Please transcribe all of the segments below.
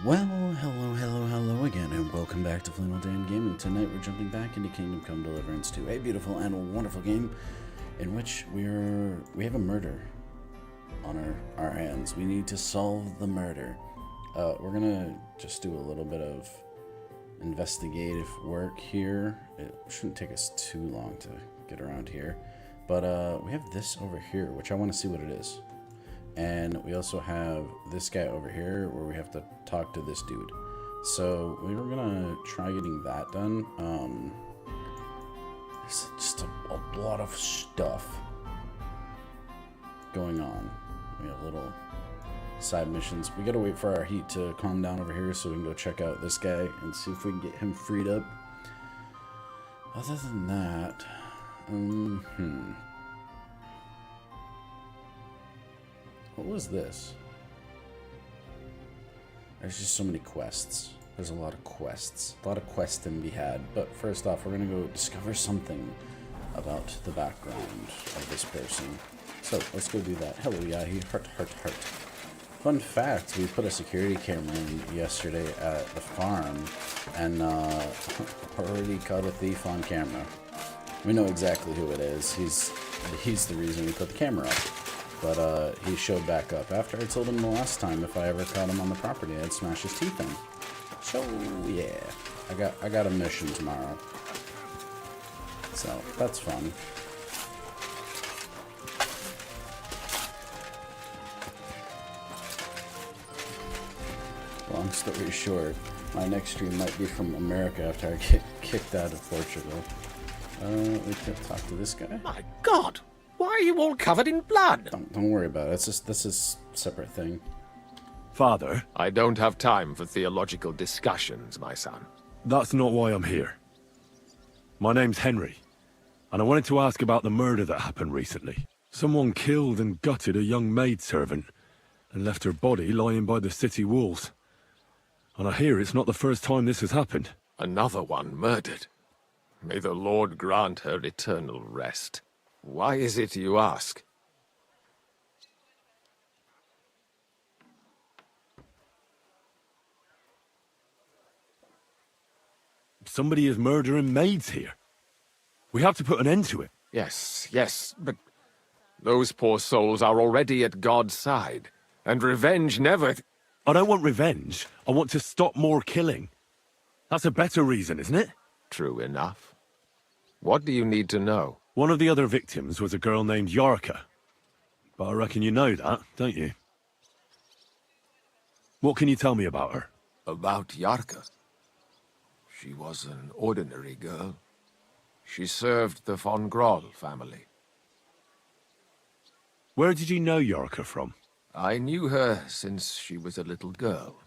Well, hello again, and welcome back to Flame Dan Gaming. Tonight we're jumping back into Kingdom Come Deliverance 2, a beautiful and wonderful game in which we have a murder on our hands. We need to solve the murder. We're gonna just do a little bit of investigative work here. It shouldn't take us too long to get around here, but we have this over here, which I want to see what it is. And we also have this guy over here where we have to talk to this dude. So we were gonna try getting that done. There's just a lot of stuff going on. We have little side missions. We gotta wait for our heat to calm down over here so we can go check out this guy and see if we can get him freed up. Other than that, what was this? There's just so many quests. There's a lot of quests. A lot of questing to be had. But first off, we're going to go discover something about the background of this person. So, let's go do that. Hello, Yahi. Heart. Fun fact, we put a security camera in yesterday at the farm and already caught a thief on camera. We know exactly who it is. He's the reason we put the camera up. But he showed back up after I told him the last time if I ever caught him on the property, I'd smash his teeth in. So yeah, I got a mission tomorrow. So that's fun. Long story short, my next stream might be from America after I get kicked out of Portugal. We could talk to this guy. My God! Why are you all covered in blood? Don't worry about it. This is a separate thing. Father? I don't have time for theological discussions, my son. That's not why I'm here. My name's Henry, and I wanted to ask about the murder that happened recently. Someone killed and gutted a young maidservant and left her body lying by the city walls. And I hear it's not the first time this has happened. Another one murdered. May the Lord grant her eternal rest. Why is it you ask? Somebody is murdering maids here. We have to put an end to it. Yes, but those poor souls are already at God's side, and revenge never... I don't want revenge. I want to stop more killing. That's a better reason, isn't it? True enough. What do you need to know? One of the other victims was a girl named Yarka. But I reckon you know that, don't you? What can you tell me about her? About Yarka? She was an ordinary girl. She served the von Groll family. Where did you know Yarka from? I knew her since she was a little girl.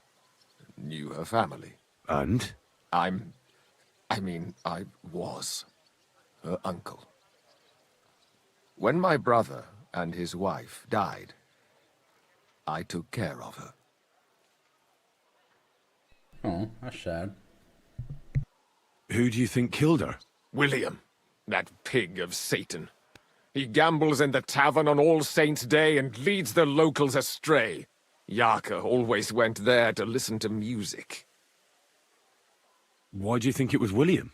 Knew her family. And? I was her uncle. When my brother and his wife died, I took care of her. Oh, that's sad. Who do you think killed her? William, that pig of Satan. He gambles in the tavern on All Saints' Day and leads the locals astray. Yarka always went there to listen to music. Why do you think it was William?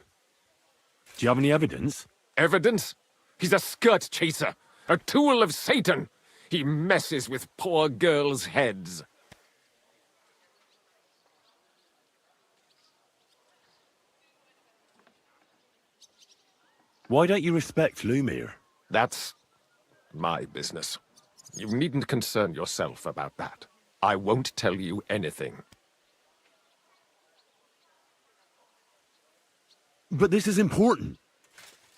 Do you have any evidence? Evidence? He's a skirt chaser, a tool of Satan. He messes with poor girls' heads. Why don't you respect Lumiere? That's my business. You needn't concern yourself about that. I won't tell you anything. But this is important.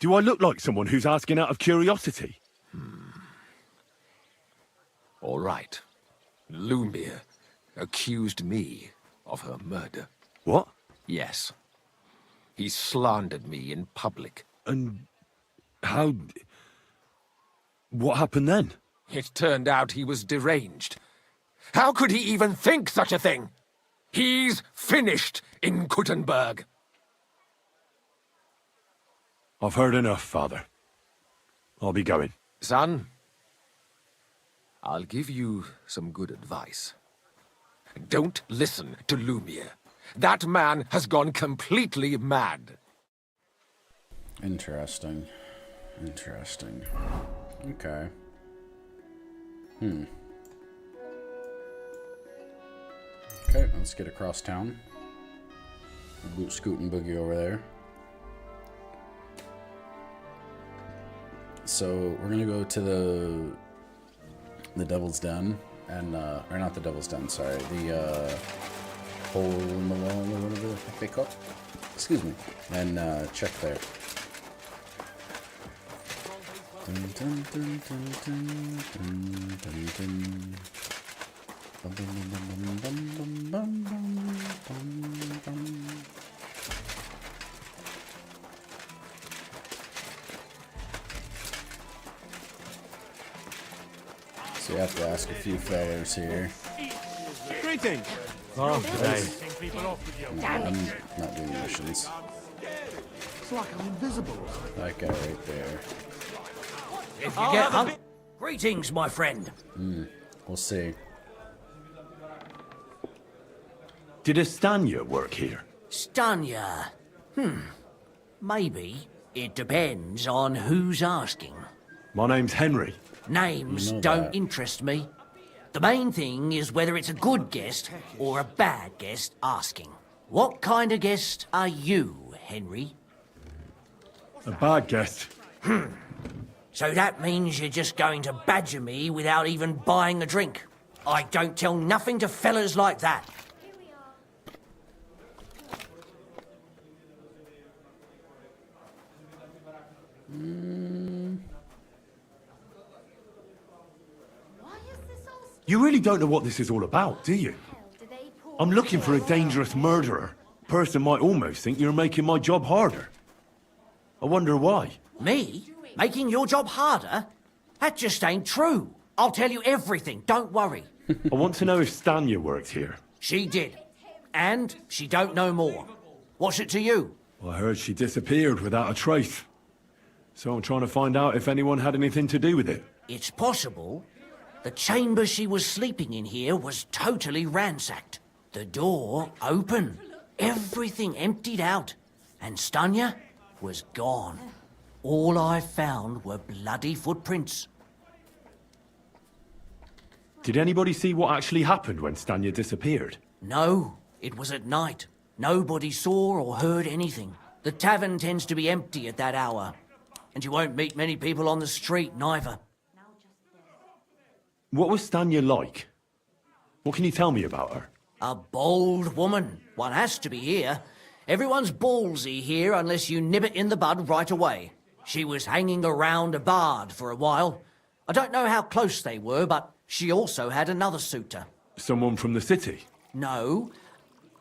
Do I look like someone who's asking out of curiosity? All right. Lumiere accused me of her murder. What? Yes. He slandered me in public. And how... What happened then? It turned out he was deranged. How could he even think such a thing? He's finished in Kuttenberg. I've heard enough, Father. I'll be going. Son, I'll give you some good advice. Don't listen to Lumia. That man has gone completely mad. Interesting. Interesting. Okay. Okay, let's get across town. Boot, scoot, and boogie over there. So we're gonna go to the Devil's Den, and or not the Devil's Den, sorry, the hole in the wall or whatever the heck they call it. Excuse me, and check there. Dun, dun, dun, dun, dun, dun, dun, dun. Bum, bum, bum, bum, bum, bum, bum, bum, bum. So you have to ask a few fellas here. Greetings! Oh, today. No, I'm not doing missions. It's like I'm invisible. That guy right there. If you get hung... Greetings, my friend. We'll see. Did Estanya work here? Stanya. Maybe. It depends on who's asking. My name's Henry. Names You know don't that. interest me. The main thing is whether it's a good guest or a bad guest asking. What kind of guest are you, Henry? A bad guest. So that means you're just going to badger me without even buying a drink. I don't tell nothing to fellas like that. You really don't know what this is all about, do you? I'm looking for a dangerous murderer. Person might almost think you're making my job harder. I wonder why. Me? Making your job harder? That just ain't true. I'll tell you everything, don't worry. I want to know if Stanya works here. She did. And she don't know more. What's it to you? I heard she disappeared without a trace. So I'm trying to find out if anyone had anything to do with it. It's possible. The chamber she was sleeping in here was totally ransacked. The door open. Everything emptied out. And Stanya was gone. All I found were bloody footprints. Did anybody see what actually happened when Stanya disappeared? No, it was at night. Nobody saw or heard anything. The tavern tends to be empty at that hour. And you won't meet many people on the street, neither. What was Stanya like? What can you tell me about her? A bold woman. One has to be here. Everyone's ballsy here unless you nib it in the bud right away. She was hanging around a bard for a while. I don't know how close they were, but she also had another suitor. Someone from the city? No,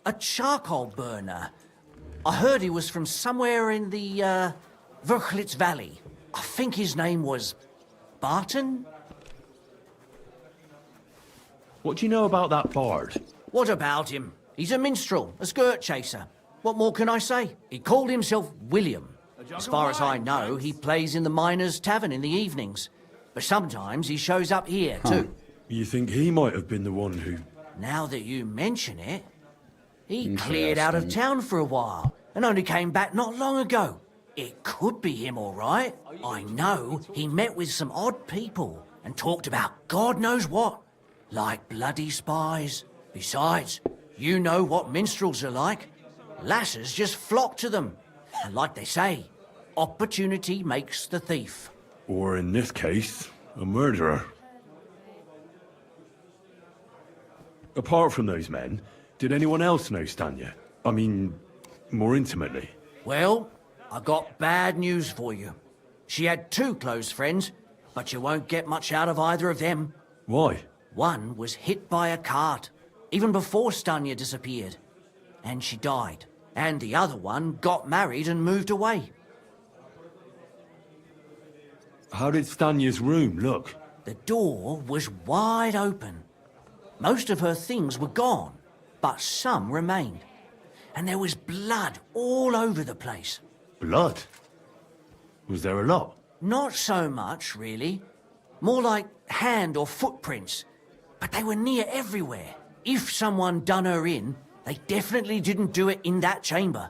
a charcoal burner. I heard he was from somewhere in the, Verchlitz Valley. I think his name was Barton? What do you know about that bard? What about him? He's a minstrel, a skirt chaser. What more can I say? He called himself William. As far as I know, he plays in the Miners' Tavern in the evenings. But sometimes he shows up here, too. You think he might have been the one who... Now that you mention it, he cleared out of town for a while and only came back not long ago. It could be him, all right. I know he met with some odd people and talked about God knows what, like bloody spies. Besides, you know what minstrels are like. Lasses just flock to them. And like they say, opportunity makes the thief. Or in this case, a murderer. Apart from those men, did anyone else know Stanya? I mean, more intimately. Well, I got bad news for you. She had two close friends, but you won't get much out of either of them. Why? One was hit by a cart, even before Stanya disappeared, and she died. And the other one got married and moved away. How did Stanya's room look? The door was wide open. Most of her things were gone, but some remained. And there was blood all over the place. Blood? Was there a lot? Not so much, really. More like hand or footprints. But they were near everywhere. if someone done her in, they definitely didn't do it in that chamber.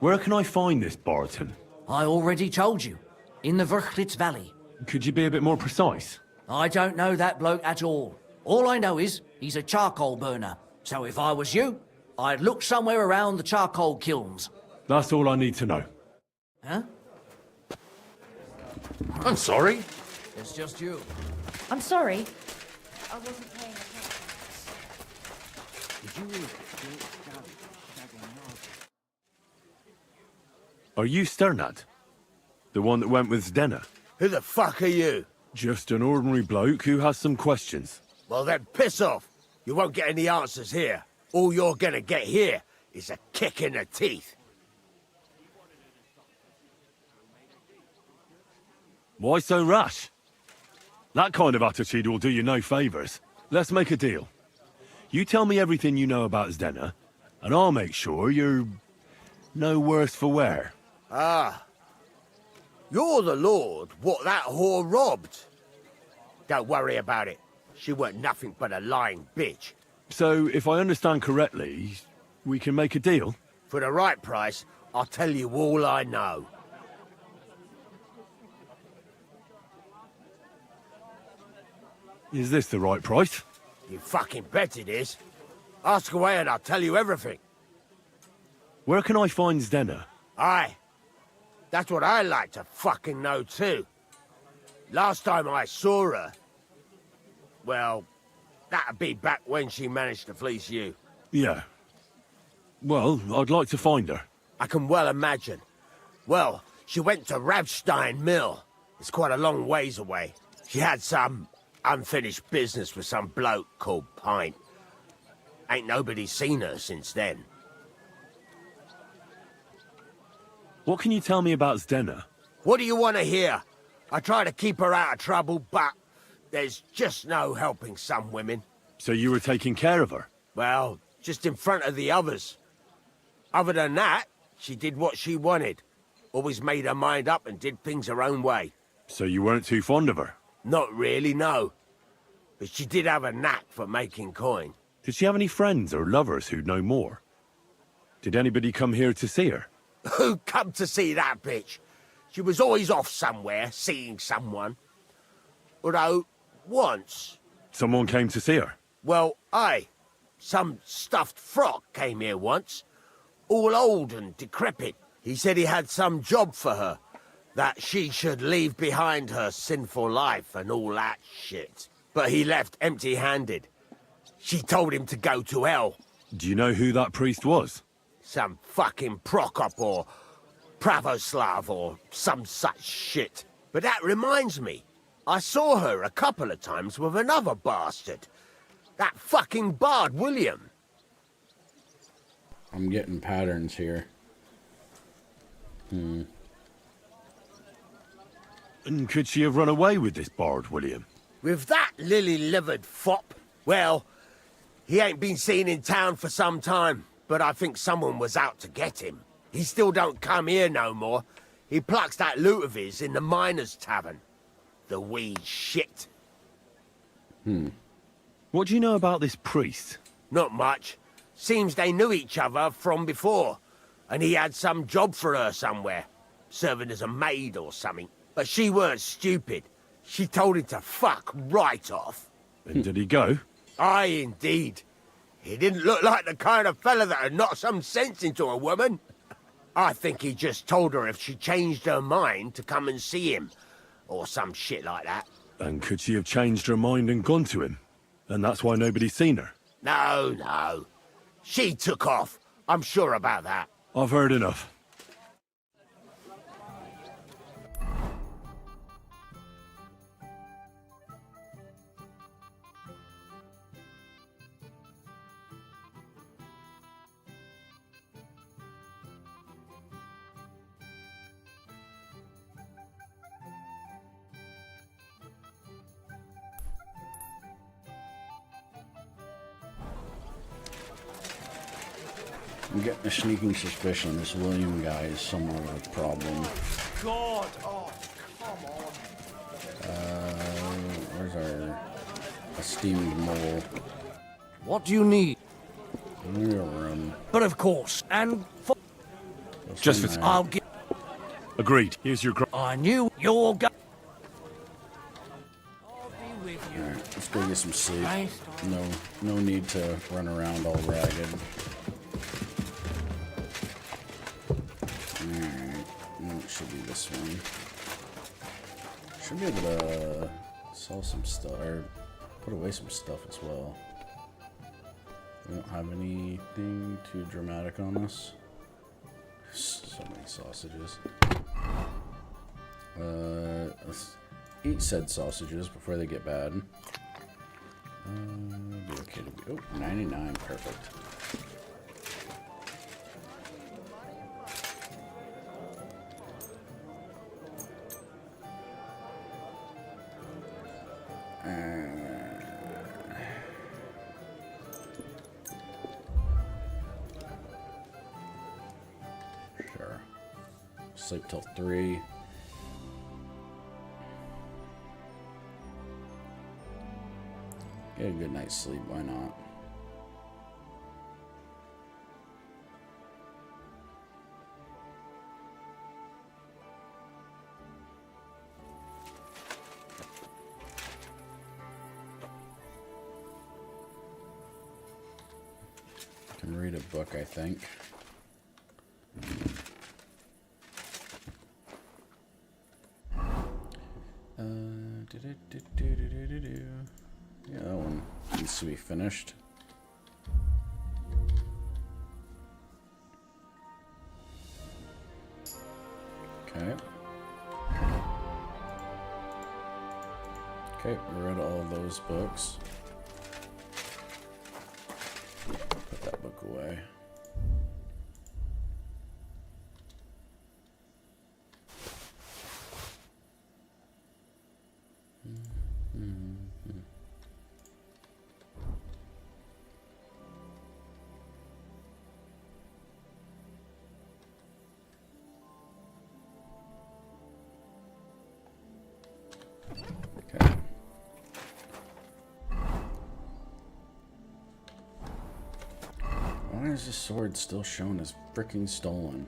Where can I find this Barton? I already told you. In the Verchlitz Valley. Could you be a bit more precise? I don't know that bloke at all. All I know is he's a charcoal burner. So if I was you, I'd look somewhere around the charcoal kilns. That's all I need to know. Huh? I'm sorry. It's just you. I'm sorry. I wasn't paying attention. Did you read it? Are you Sternad? The one that went with Zdenna? Who the fuck are you? Just an ordinary bloke who has some questions. Well then, piss off. You won't get any answers here. All you're gonna get here is a kick in the teeth. Why so rash? That kind of attitude will do you no favours. Let's make a deal. You tell me everything you know about Zdenna, and I'll make sure you're no worse for wear. Ah. You're the lord what that whore robbed. Don't worry about it. She weren't nothing but a lying bitch. So, if I understand correctly, we can make a deal? For the right price, I'll tell you all I know. Is this the right price? You fucking bet it is. Ask away and I'll tell you everything. Where can I find Zdenna? Aye. That's what I like to fucking know too. Last time I saw her... Well, that'd be back when she managed to fleece you. Yeah. Well, I'd like to find her. I can well imagine. Well, she went to Ravstein Mill. It's quite a long ways away. She had some unfinished business with some bloke called Pint. Ain't nobody seen her since then. What can you tell me about Zdenna? What do you want to hear? I try to keep her out of trouble, but there's just no helping some women. So you were taking care of her? Well, just in front of the others. Other than that, she did what she wanted. Always made her mind up and did things her own way. So you weren't too fond of her? Not really, no. But she did have a knack for making coin. Did she have any friends or lovers who'd know more? Did anybody come here to see her? Who come to see that bitch? She was always off somewhere, seeing someone. Although, once... Someone came to see her? Well, aye. Some stuffed frock came here once. All old and decrepit. He said he had some job for her. That she should leave behind her sinful life and all that shit. But he left empty-handed. She told him to go to hell. Do you know who that priest was? Some fucking Prokop or Pravoslav or some such shit. But that reminds me, I saw her a couple of times with another bastard. That fucking bard, William. I'm getting patterns here. And could she have run away with this bard, William? With that lily-livered fop? Well, he ain't been seen in town for some time, but I think someone was out to get him. He still don't come here no more. He plucks that loot of his in the miners' tavern. The wee shit. What do you know about this priest? Not much. Seems they knew each other from before, and he had some job for her somewhere, serving as a maid or something. But she weren't stupid. She told him to fuck right off. And did he go? Aye, indeed. He didn't look like the kind of fella that would knock some sense into a woman. I think he just told her if she changed her mind to come and see him, or some shit like that. And could she have changed her mind and gone to him? And that's why nobody's seen her? No, no. She took off. I'm sure about that. I've heard enough. I'm getting a sneaking suspicion this William guy is somewhat of a problem. God, oh, come on. Where's our a steamed mole. What do you need? Give me a room. But of course, and That's Just for fine. I'll get. Agreed. Here's your I knew you're go. I'll be with you. Alright, let's go get some sleep. Christ. No need to run around all ragged. Alright, it should be this one. Should be able to sell some stuff, or put away some stuff as well. We don't have anything too dramatic on us. So many sausages. Let's eat said sausages before they get bad. Be okay to be. Oh, 99, perfect. Sure. Sleep till 3. Get a good night's sleep, why not? Can read a book, I think. Yeah, that one needs to be finished. Okay. Okay, we read all of those books. Put that book away. Okay. Why is this sword still shown as freaking stolen?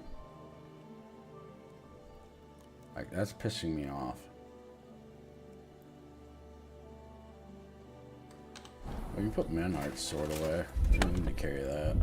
Like, that's pissing me off. Oh, you put Manhart's sword away. You don't need to carry that.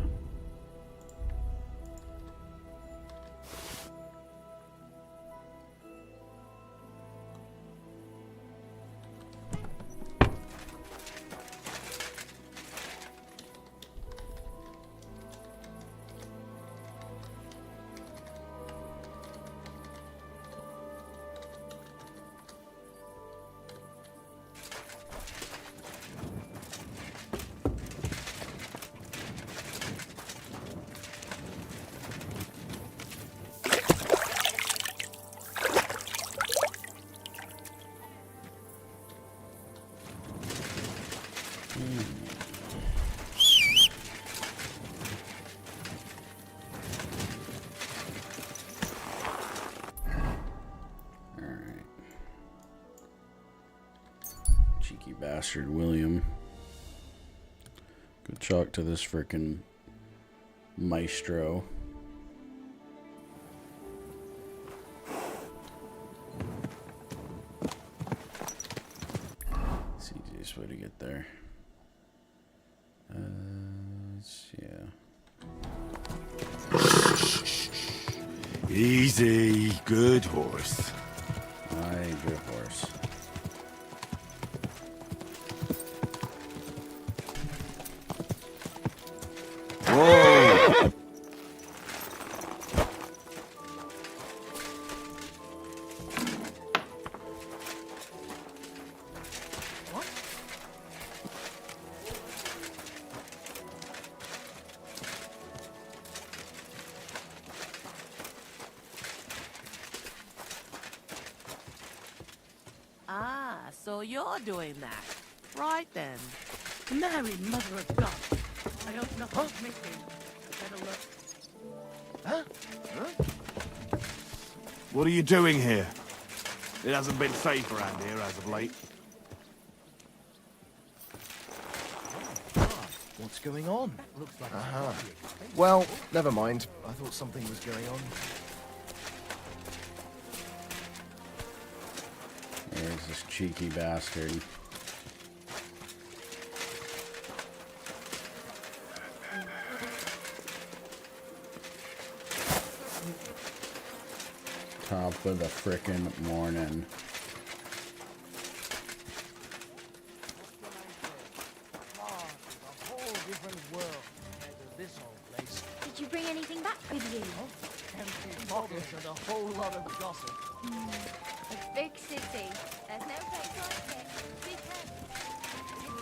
Cheeky bastard, William. Good chalk to this frickin' maestro. It's the easiest way to get there. Yeah. Easy. Good horse. Aye, good horse. Whoa! Ah, so you're doing that. Right then. Mary, Mother of God. I hope nothing's missing. Better look. What are you doing here? It hasn't been safe around here as of late. What's going on? Well, never mind. I thought something was going on. There's this cheeky bastard. Top of the frickin' morning. Did you bring anything back with you? Empty pockets and a whole lot of gossip. A big city. There's no place like it. Be careful.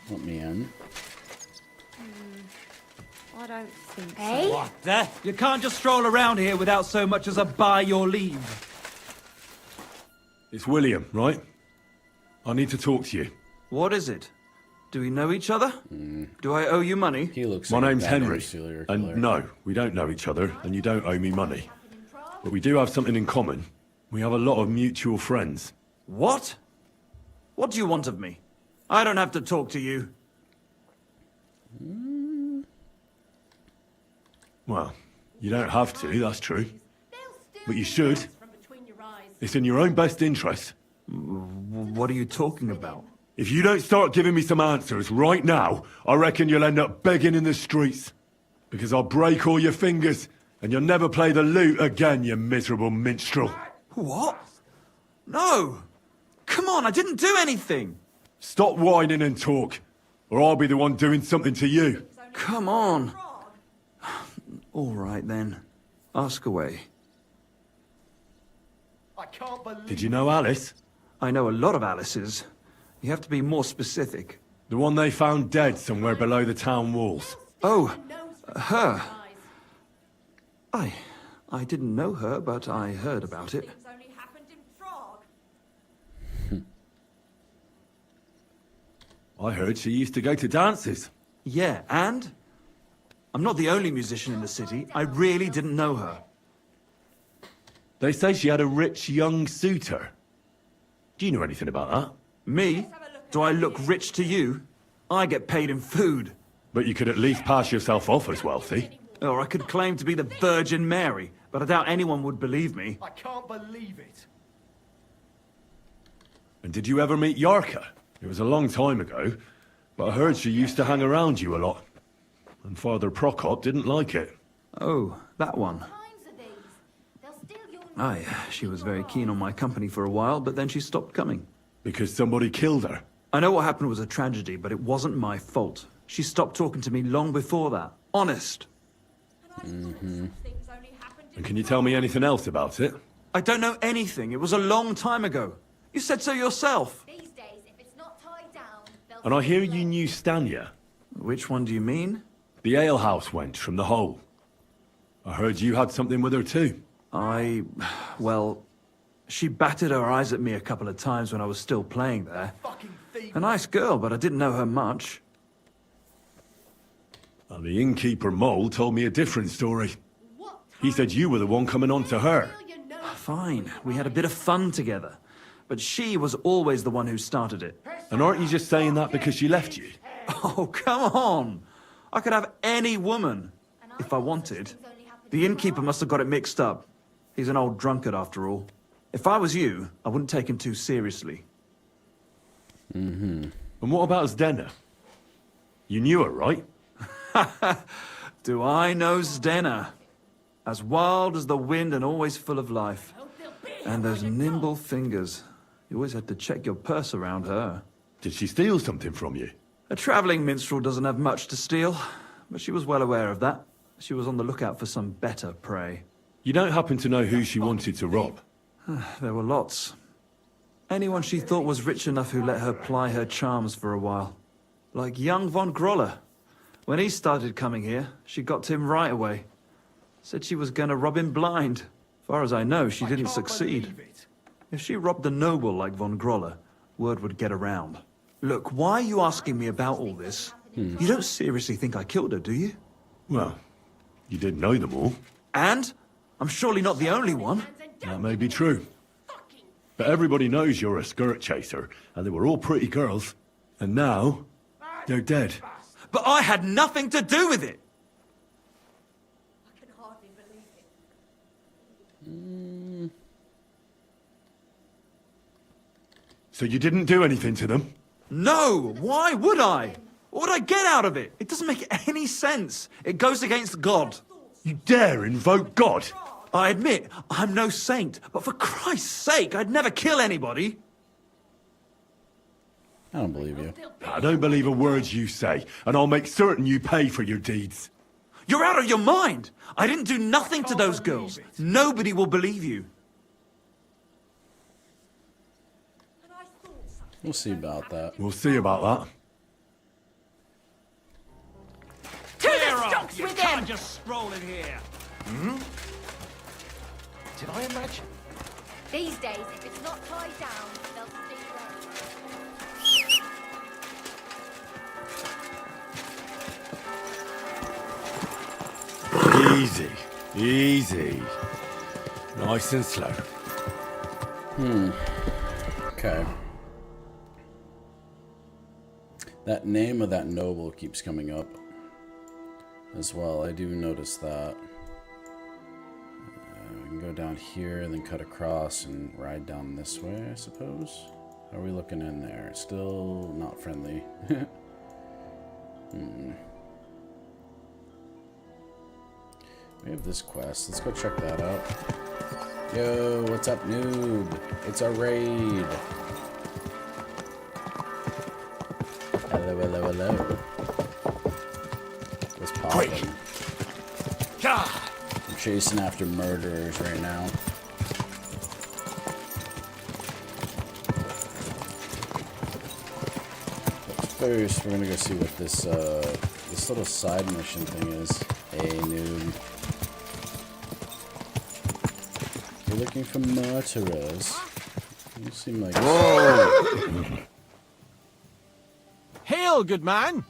Let me in. I don't think Hey? What the? You can't just stroll around here without so much as a by your leave. It's William, right? I need to talk to you. What is it? Do we know each other? Do I owe you money? He looks My like a name's Batman Henry, serial and killer. no, we don't know each other, and you don't owe me money. But we do have something in common. We have a lot of mutual friends. What? What do you want of me? I don't have to talk to you. Well, you don't have to, that's true. But you should. It's in your own best interest. What are you talking about? If you don't start giving me some answers right now, I reckon you'll end up begging in the streets. Because I'll break all your fingers, and you'll never play the lute again, you miserable minstrel. What? No! Come on, I didn't do anything! Stop whining and talk, or I'll be the one doing something to you. Come on. All right then. Ask away. I can't believe Did you know Alice? I know a lot of Alice's. You have to be more specific. The one they found dead somewhere below the town walls. Oh, her. I didn't know her, but I heard about it. I heard she used to go to dances. Yeah, and? I'm not the only musician in the city. I really didn't know her. They say she had a rich young suitor. Do you know anything about that? Me? Do I look rich to you? I get paid in food. But you could at least pass yourself off as wealthy. Or I could claim to be the Virgin Mary, but I doubt anyone would believe me. I can't believe it. And did you ever meet Yarka? It was a long time ago, but I heard she used to hang around you a lot. And Father Prokop didn't like it. Oh, that one. Aye, she was very keen on my company for a while, but then she stopped coming. Because somebody killed her. I know what happened was a tragedy, but it wasn't my fault. She stopped talking to me long before that. Honest. And can you tell me anything else about it? I don't know anything. It was a long time ago. You said so yourself. And I hear you knew Stanya. Which one do you mean? The alehouse wench from the hole. I heard you had something with her too. Well, she batted her eyes at me a couple of times when I was still playing there. A nice girl, but I didn't know her much. And the innkeeper Mole told me a different story. He said you were the one coming on to her. Fine, we had a bit of fun together. But she was always the one who started it. And aren't you just saying that because she left you? Oh, come on! I could have any woman, if I wanted. The innkeeper must have got it mixed up. He's an old drunkard after all. If I was you, I wouldn't take him too seriously. And what about Zdena? You knew her, right? Do I know Zdena? As wild as the wind and always full of life. And those nimble fingers. You always had to check your purse around her. Did she steal something from you? A traveling minstrel doesn't have much to steal, but she was well aware of that. She was on the lookout for some better prey. You don't happen to know who she wanted to rob? There were lots. Anyone she thought was rich enough who let her ply her charms for a while. Like young von Groller. When he started coming here, she got to him right away. Said she was going to rob him blind. Far as I know, she didn't succeed. If she robbed a noble like von Groller, word would get around. Look, why are you asking me about all this? You don't seriously think I killed her, do you? Well, You did know them all. And? I'm surely not the only one. That may be true. But everybody knows you're a skirt chaser, and they were all pretty girls. And now, they're dead. But I had nothing to do with it. I can hardly believe it. So you didn't do anything to them? No, why would I? What would I get out of it? It doesn't make any sense. It goes against God. You dare invoke God? I admit, I'm no saint, but for Christ's sake, I'd never kill anybody. I don't believe you. I don't believe a word you say, and I'll make certain you pay for your deeds. You're out of your mind. I didn't do nothing to those girls. Nobody will believe you. We'll see about that. We'll see about that. To the stocks You with can't him! just stroll in here. Did I imagine? These days, if it's not tied down, they'll stay ready. Easy. Easy. Nice and slow. Okay. That name of that noble keeps coming up as well. I do notice that. We can go down here and then cut across and ride down this way, I suppose. How are we looking in there? Still not friendly. We have this quest. Let's go check that out. Yo, what's up, noob? It's a raid. Hello, hello, hello. What's poppin'? I'm chasing after murderers right now. But first, we're gonna go see what this this little side mission thing is. Hey, noob. You're looking for murderers. You seem like. Whoa! Hail, good man.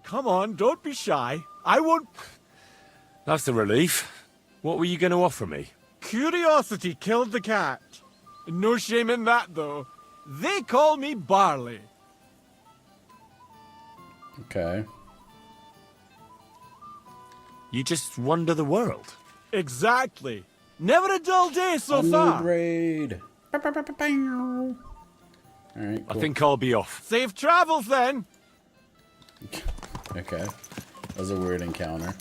Come on, don't be shy. I won't... That's a relief. What were you going to offer me? Curiosity killed the cat. No shame in that, though. They call me Barley. Okay. You just wander the world. Exactly. Never a dull day so far. Raid. Alright, cool. I think I'll be off. Safe travels, then. Okay. That was a weird encounter.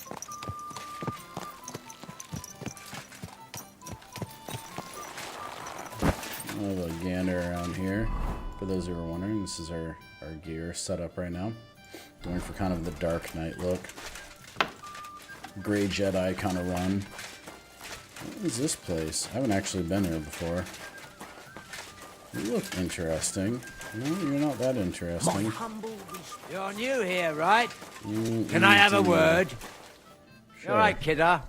I'll have a gander around here. For those who are wondering, this is our gear setup right now. Going for kind of the Dark Knight look. Gray Jedi kind of run. What is this place? I haven't actually been here before. You look interesting. No, you're not that interesting. You're new here, right? Can I have a word? Sure. All right, kidder.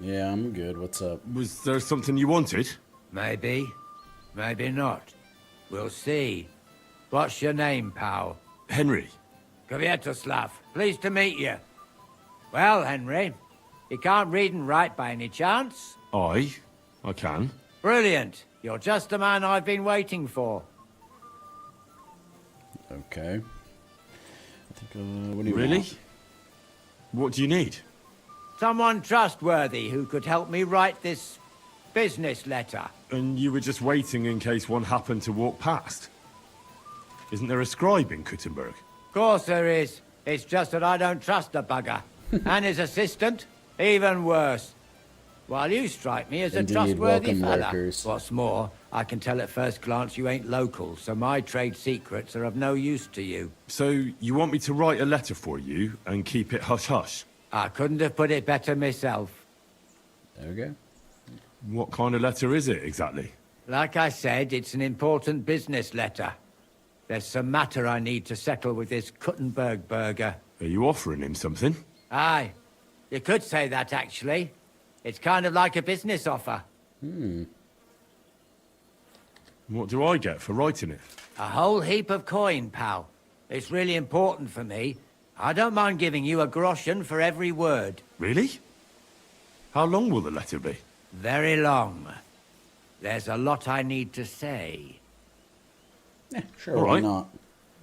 Yeah, I'm good. What's up? Was there something you wanted? Maybe. Maybe not. We'll see. What's your name, pal? Henry. Kvietoslav. Pleased to meet you. Well, Henry, you can't read and write by any chance? I can. Brilliant. You're just the man I've been waiting for. Okay. I think, what do you Really? want? What do you need? Someone trustworthy who could help me write this business letter. And you were just waiting in case one happened to walk past? Isn't there a scribe in Kuttenberg? Of course there is. It's just that I don't trust the bugger. And his assistant, even worse. While you strike me as a Indeed, trustworthy welcome, fella. lurkers. What's more, I can tell at first glance you ain't local, so my trade secrets are of no use to you. So you want me to write a letter for you and keep it hush-hush? I couldn't have put it better myself. There we go. What kind of letter is it, exactly? Like I said, it's an important business letter. There's some matter I need to settle with this Kuttenberg burger. Are you offering him something? Aye. You could say that, actually. It's kind of like a business offer. What do I get for writing it? A whole heap of coin, pal. It's really important for me. I don't mind giving you a groschen for every word. Really? How long will the letter be? Very long. There's a lot I need to say. Yeah, sure, All why right. not?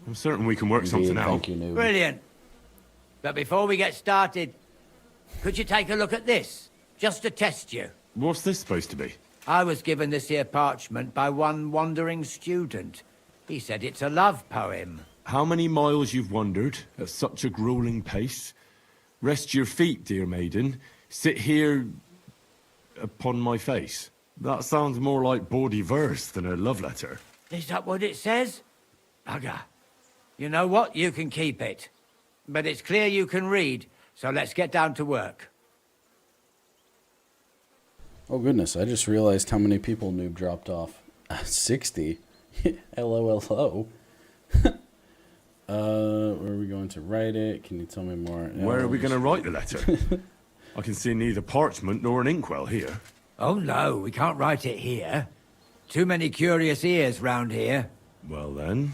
I'm certain we can work Indeed, something out. thank you, noob. Brilliant. But before we get started, could you take a look at this? Just to test you. What's this supposed to be? I was given this here parchment by one wandering student. He said it's a love poem. How many miles you've wandered at such a grueling pace? Rest your feet, dear maiden. Sit here upon my face. That sounds more like bawdy verse than a love letter. Is that what it says? Bugger. You know what? You can keep it. But it's clear you can read, so let's get down to work. Oh goodness, I just realized how many people Noob dropped off. 60? LOLO. Where are we going to write it? Can you tell me more? Where are we going to write the letter? I can see neither parchment nor an inkwell here. Oh no, we can't write it here. Too many curious ears round here. Well then...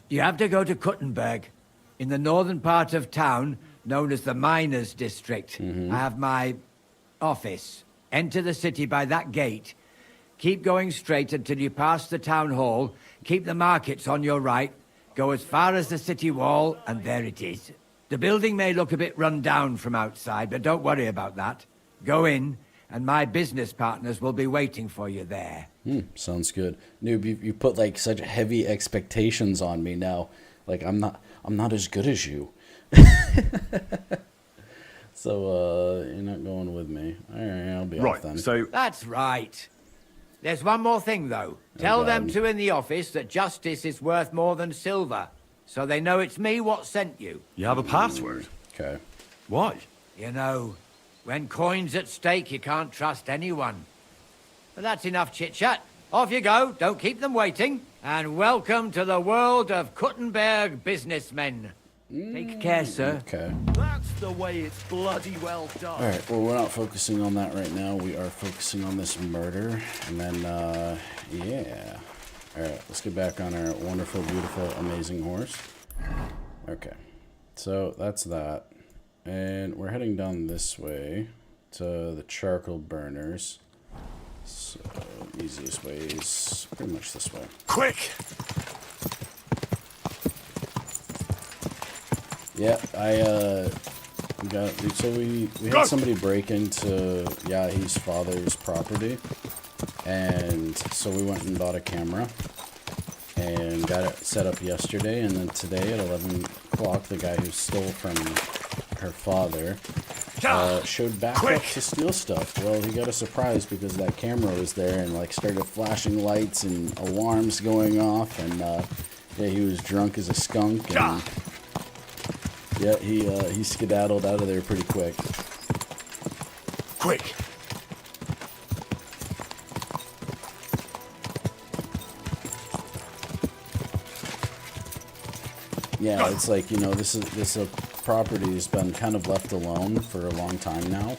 You have to go to Kuttenberg, in the northern part of town, known as the Miners' District. I have my office. Enter the city by that gate. Keep going straight until you pass the town hall. Keep the markets on your right. Go as far as the city wall, and there it is. The building may look a bit run down from outside, but don't worry about that. Go in, and my business partners will be waiting for you there. Sounds good. Noob, you put like such heavy expectations on me now. Like I'm not as good as you. So you're not going with me. Alright, I'll be off then. So That's right. There's one more thing, though. Tell them two in the office that justice is worth more than silver, so they know it's me what sent you. you have a password? Okay. Why? You know, when coin's at stake, you can't trust anyone. But that's enough chit-chat. Off you go, don't keep them waiting. And welcome to the world of Kuttenberg businessmen. Take care, sir. Okay. That's the way it's bloody well done. Alright, well we're not focusing on that right now. We are focusing on this murder. And then, yeah. Alright, let's get back on our wonderful, beautiful, amazing horse. Okay. So, that's that. And we're heading down this way to the charcoal burners. So, easiest way is pretty much this way. Quick! Yeah, we had somebody break into Yahi's father's property, and so we went and bought a camera and got it set up yesterday, and then today at 11 o'clock the guy who stole from her father showed back up to steal stuff. Well, he got a surprise because that camera was there and like started flashing lights and alarms going off, and yeah, he was drunk as a skunk, and yeah, he skedaddled out of there pretty quick. Quick! Yeah, it's like, you know, this property has been kind of left alone for a long time now,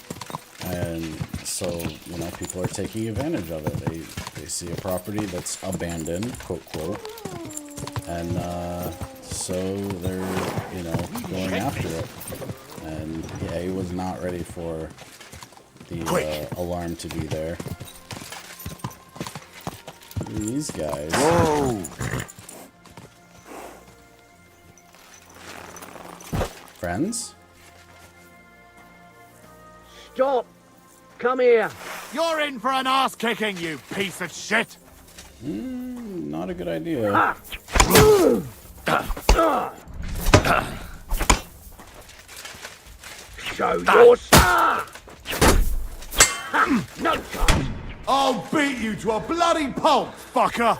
and so, you know, people are taking advantage of it. They see a property that's abandoned, quote quote, and so they're, you know, going after it. And yeah, he was not ready for the alarm to be there. These guys. Whoa! Friends? Stop! Come here! You're in for an ass kicking, you piece of shit! Not a good idea. Show your no time! I'll beat you to a bloody pulp, fucker!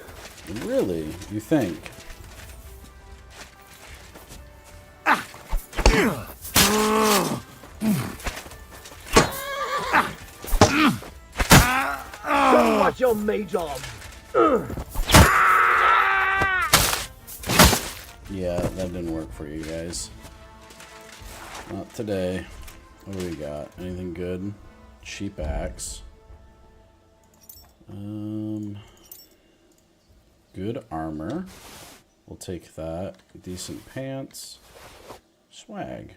Really? You think? Show what you're made of! Yeah, that didn't work for you guys. Not today. What do we got? Anything good? Cheap axe. Good armor. We'll take that. Decent pants. Swag.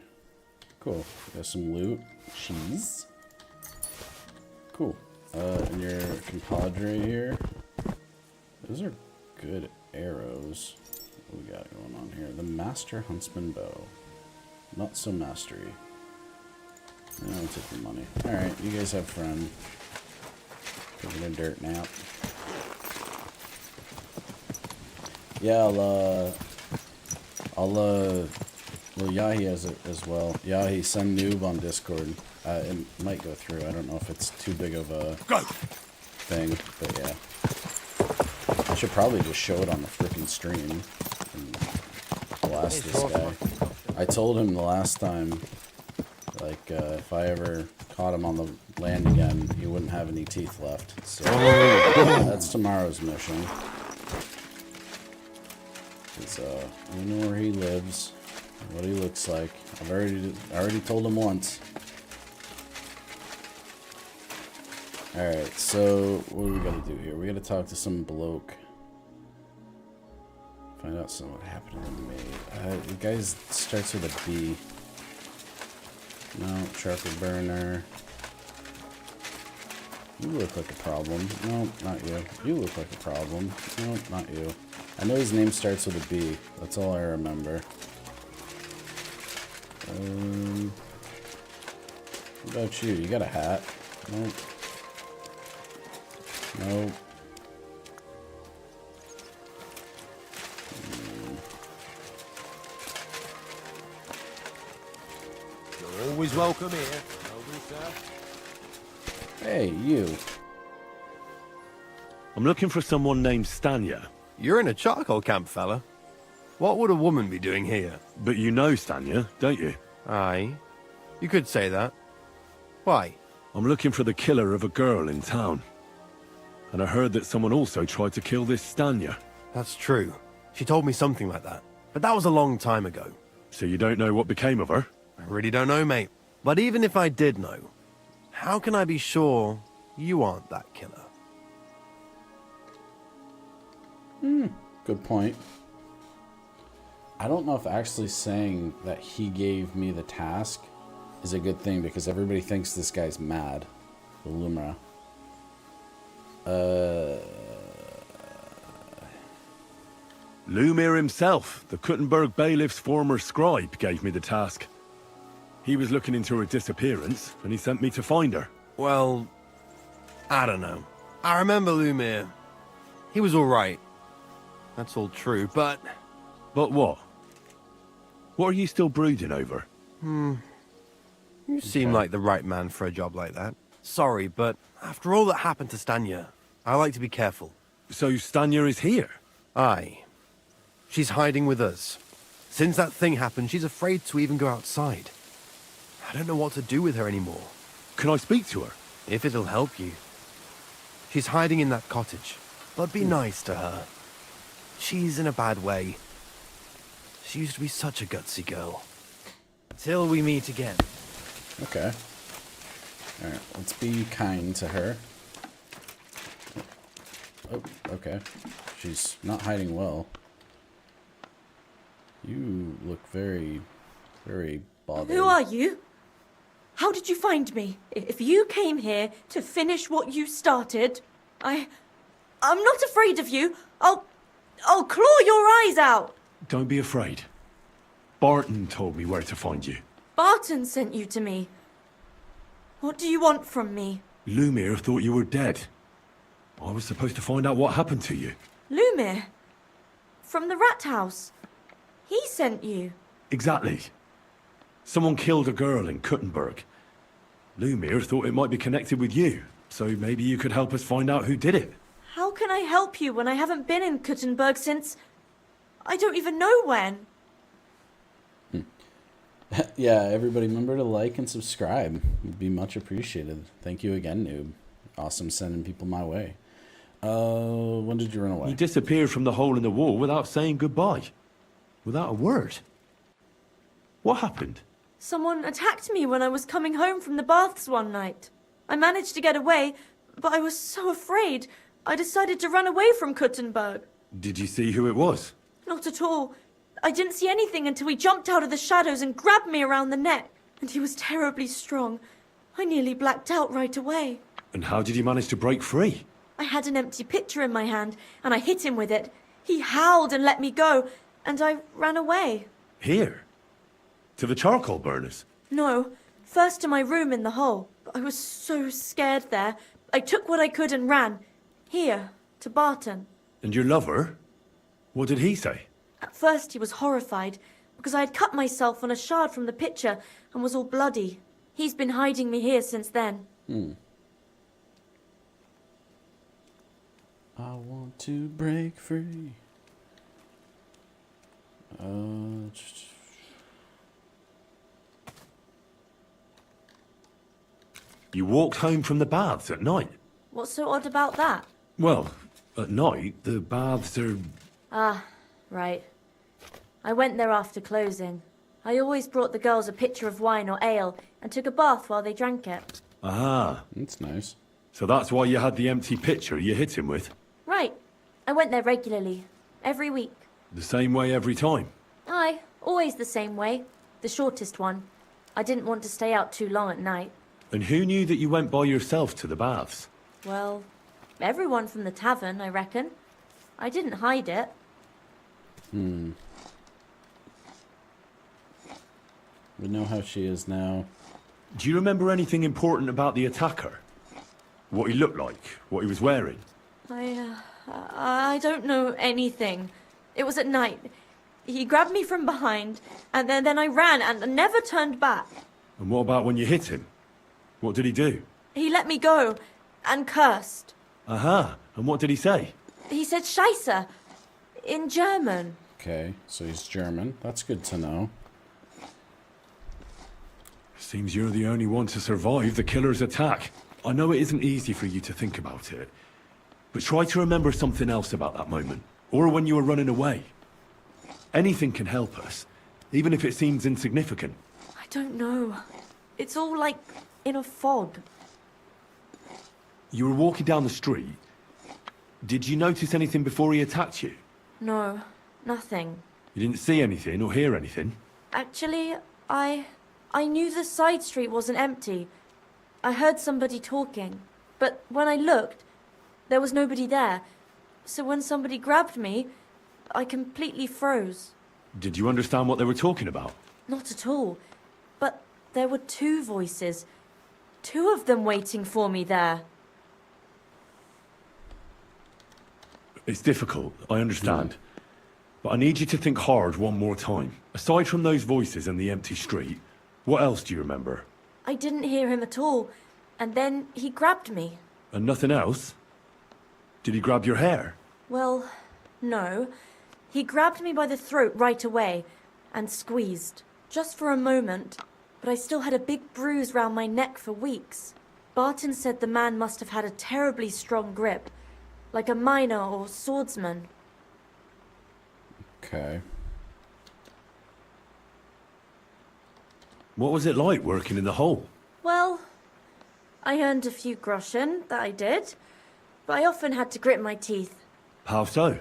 Cool. Got some loot. Cheese. Cool. And your compadre here. Those are good arrows. What we got going on here? The Master Huntsman Bow. Not so mastery. I'll take your money. Alright, you guys have fun. Taking a dirt nap. Yeah, well, Yahi has it as well. Yahi, send noob on Discord. It might go through. I don't know if it's too big of a thing, but yeah. I should probably just show it on the freaking stream and blast this guy. I told him the last time, like, if I ever caught him on the land again, he wouldn't have any teeth left. So that's tomorrow's mission. Cause I know where he lives, what he looks like. I already told him once. Alright, so what do we gotta do here? We gotta talk to some bloke. Find out what happened to the maid. The guy starts with a B. No, charcoal burner. You look like a problem. No, not you. You look like a problem. No, not you. I know his name starts with a B. That's all I remember. What about you? You got a hat? Nope. Nope. You're always welcome here. Hey, you. I'm looking for someone named Stanya. You're in a charcoal camp, fella. What would a woman be doing here? But you know Stanya, don't you? Aye. You could say that. Why? I'm looking for the killer of a girl in town. And I heard that someone also tried to kill this Stanya. That's true. She told me something like that. But that was a long time ago. So you don't know what became of her? I really don't know, mate. But even if I did know, how can I be sure you aren't that killer? Good point. I don't know if actually saying that he gave me the task is a good thing, because everybody thinks this guy's mad. The Lumra. Lumir himself, the Kuttenberg bailiff's former scribe, gave me the task. He was looking into her disappearance, and he sent me to find her. Well, I don't know. I remember Lumir. He was alright. That's all true, but... But what? What are you still brooding over? You seem like the right man for a job like that. Sorry, but after all that happened to Stanya, I like to be careful. So Stanya is here? Aye. She's hiding with us. Since that thing happened, she's afraid to even go outside. I don't know what to do with her anymore. Can I speak to her? If it'll help you. She's hiding in that cottage, but be nice to her. She's in a bad way. She used to be such a gutsy girl. Till we meet again. Okay. Alright, let's be kind to her. Oh, okay. She's not hiding well. You look very, very bothered. Who are you? How did you find me? If you came here to finish what you started, I'm not afraid of you. I'll claw your eyes out. Don't be afraid. Barton told me where to find you. Barton sent you to me. What do you want from me? Lumir thought you were dead. I was supposed to find out what happened to you. Lumir? From the rat house. He sent you. Exactly. Someone killed a girl in Kuttenberg. Lumir thought it might be connected with you, so maybe you could help us find out who did it. How can I help you when I haven't been in Kuttenberg since... I don't even know when. Yeah, everybody remember to like and subscribe. Would be much appreciated. Thank you again, noob. Awesome sending people my way. When did you run away? He disappeared from the hole in the wall without saying goodbye. Without a word. What happened? Someone attacked me when I was coming home from the baths one night. I managed to get away, but I was so afraid, I decided to run away from Kuttenberg. Did you see who it was? Not at all. I didn't see anything until he jumped out of the shadows and grabbed me around the neck. And he was terribly strong. I nearly blacked out right away. And how did you manage to break free? I had an empty pitcher in my hand, and I hit him with it. He howled and let me go, and I ran away. Here? To the charcoal burners? No, first to my room in the hole. I was so scared there. I took what I could and ran. Here, to Barton. And your lover? What did he say? At first he was horrified, because I had cut myself on a shard from the pitcher and was all bloody. He's been hiding me here since then. I want to break free. You walked home from the baths at night? What's so odd about that? Well, at night, the baths are... Ah, right. I went there after closing. I always brought the girls a pitcher of wine or ale and took a bath while they drank it. Ah. That's nice. So that's why you had the empty pitcher you hit him with? Right. I went there regularly. Every week. The same way every time? Aye, always the same way. The shortest one. I didn't want to stay out too long at night. And who knew that you went by yourself to the baths? Well, everyone from the tavern, I reckon. I didn't hide it. We know how she is now. Do you remember anything important about the attacker? What he looked like? What he was wearing? I don't know anything. It was at night. He grabbed me from behind, and then I ran and never turned back. And what about when you hit him? What did he do? He let me go, and cursed. Aha, and what did he say? He said Scheisse, in German. Okay, so he's German. That's good to know. Seems you're the only one to survive the killer's attack. I know it isn't easy for you to think about it, but try to remember something else about that moment, or when you were running away. Anything can help us, even if it seems insignificant. I don't know. It's all like in a fog. You were walking down the street. Did you notice anything before he attacked you? No, nothing. You didn't see anything or hear anything? Actually, I knew the side street wasn't empty. I heard somebody talking, but when I looked, there was nobody there. So when somebody grabbed me, I completely froze. Did you understand what they were talking about? Not at all. But there were two voices. Two of them waiting for me there. It's difficult, I understand. But I need you to think hard one more time. Aside from those voices and the empty street, what else do you remember? I didn't hear him at all. And then he grabbed me. And nothing else? Did he grab your hair? Well, no. He grabbed me by the throat right away and squeezed. Just for a moment, but I still had a big bruise round my neck for weeks. Barton said the man must have had a terribly strong grip, like a miner or swordsman. Okay. What was it like working in the hole? Well, I earned a few groschen, that I did, but I often had to grit my teeth. How so?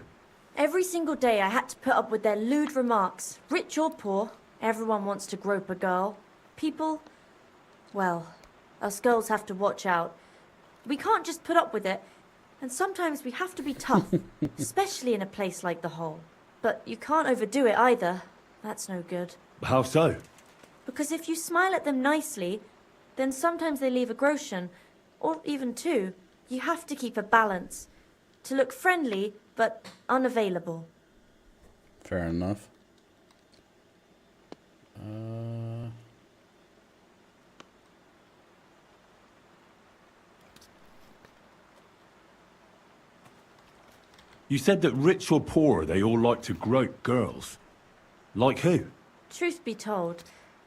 Every single day I had to put up with their lewd remarks. Rich or poor, everyone wants to grope a girl. People, well, us girls have to watch out. We can't just put up with it, and sometimes we have to be tough, especially in a place like the hole. But you can't overdo it either. That's no good. How so? Because if you smile at them nicely, then sometimes they leave a groschen, or even two. You have to keep a balance. To look friendly, but unavailable. Fair enough. You said that rich or poor, they all like to grope girls. Like who? Truth be told,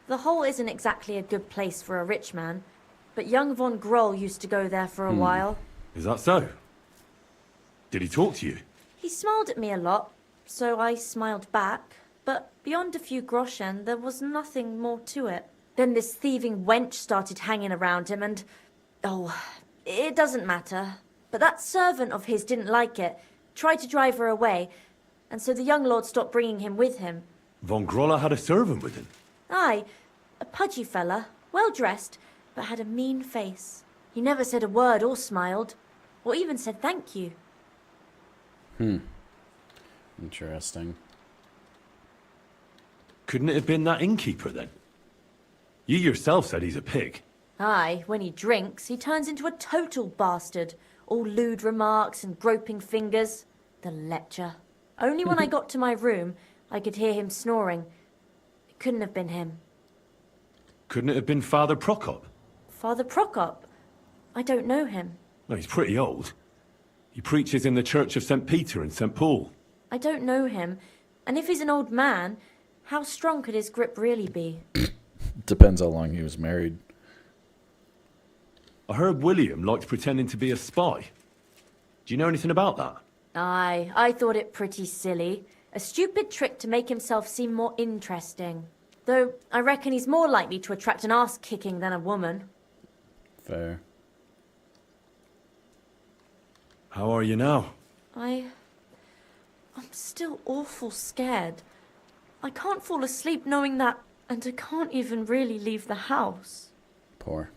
the hole isn't exactly a good place for a rich man, but young von Groll used to go there for a while. Is that so? Did he talk to you? He smiled at me a lot, so I smiled back, but beyond a few groschen, there was nothing more to it. Then this thieving wench started hanging around him and... oh, it doesn't matter. But that servant of his didn't like it, tried to drive her away, and so the young lord stopped bringing him with him. Von Groller had a servant with him. Aye, a pudgy fella, well dressed, but had a mean face. He never said a word or smiled, or even said thank you. Interesting. Couldn't it have been that innkeeper then? You yourself said he's a pig. Aye, when he drinks, he turns into a total bastard. All lewd remarks and groping fingers. The lecher. Only when I got to my room, I could hear him snoring. It couldn't have been him. Couldn't it have been Father Prokop? Father Prokop? I don't know him. No, he's pretty old. He preaches in the Church of St. Peter and St. Paul. I don't know him. And if he's an old man, how strong could his grip really be? Depends how long he was married. I heard William liked pretending to be a spy. Do you know anything about that? Aye, I thought it pretty silly. A stupid trick to make himself seem more interesting. Though, I reckon he's more likely to attract an ass-kicking than a woman. Fair. How are you now? I'm still awful scared. I can't fall asleep knowing that, and I can't even really leave the house. Poor.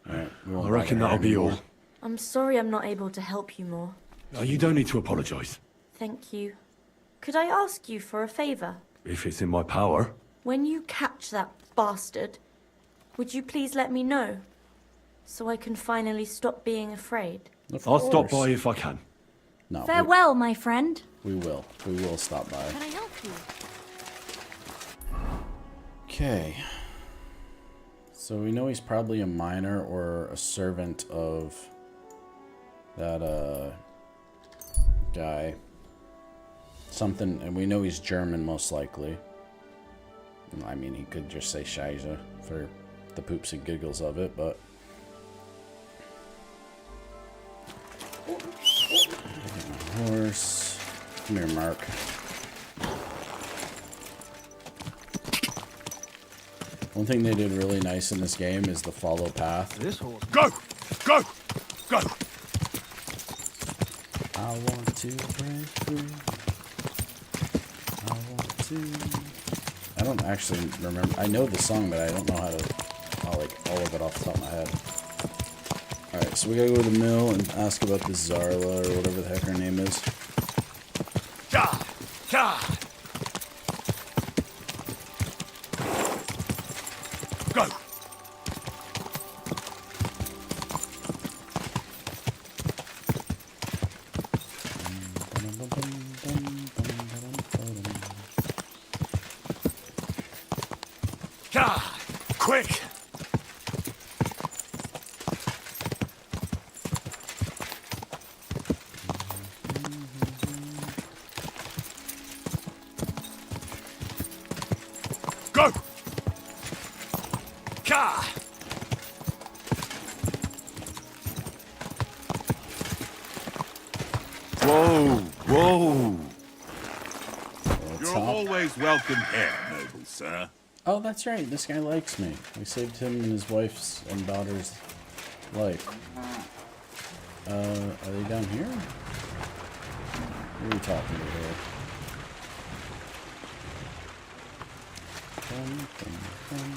Alright, I reckon that'll be all. I'm sorry I'm not able to help you more. No, you don't need to apologise. Thank you. Could I ask you for a favour? If it's in my power. When you catch that bastard, would you please let me know? So I can finally stop being afraid. I'll stop by if I can. No. Farewell, my friend. We will. We will stop by. Can I help you? Okay. So we know he's probably a miner or a servant of that guy. Something, and we know he's German most likely. I mean, he could just say Scheiße for the poops and giggles of it, but horse. Come here, Mark. One thing they did really nice in this game is the follow path. This horse. Go! Go! Go! I want to break free. I want to. I don't actually remember. I know the song, but I don't know how to, like, all of it off the top of my head. Alright, so we gotta go to the mill and ask about the Zarla, or whatever the heck her name is. God! God! Go! God! Quick! Go! God! Whoa, whoa. What's You're up? always welcome here, noble sir. Oh, that's right. This guy likes me. We saved him and his wife's and daughter's life. Are they down here? What are we talking about here? Dun, dun, dun.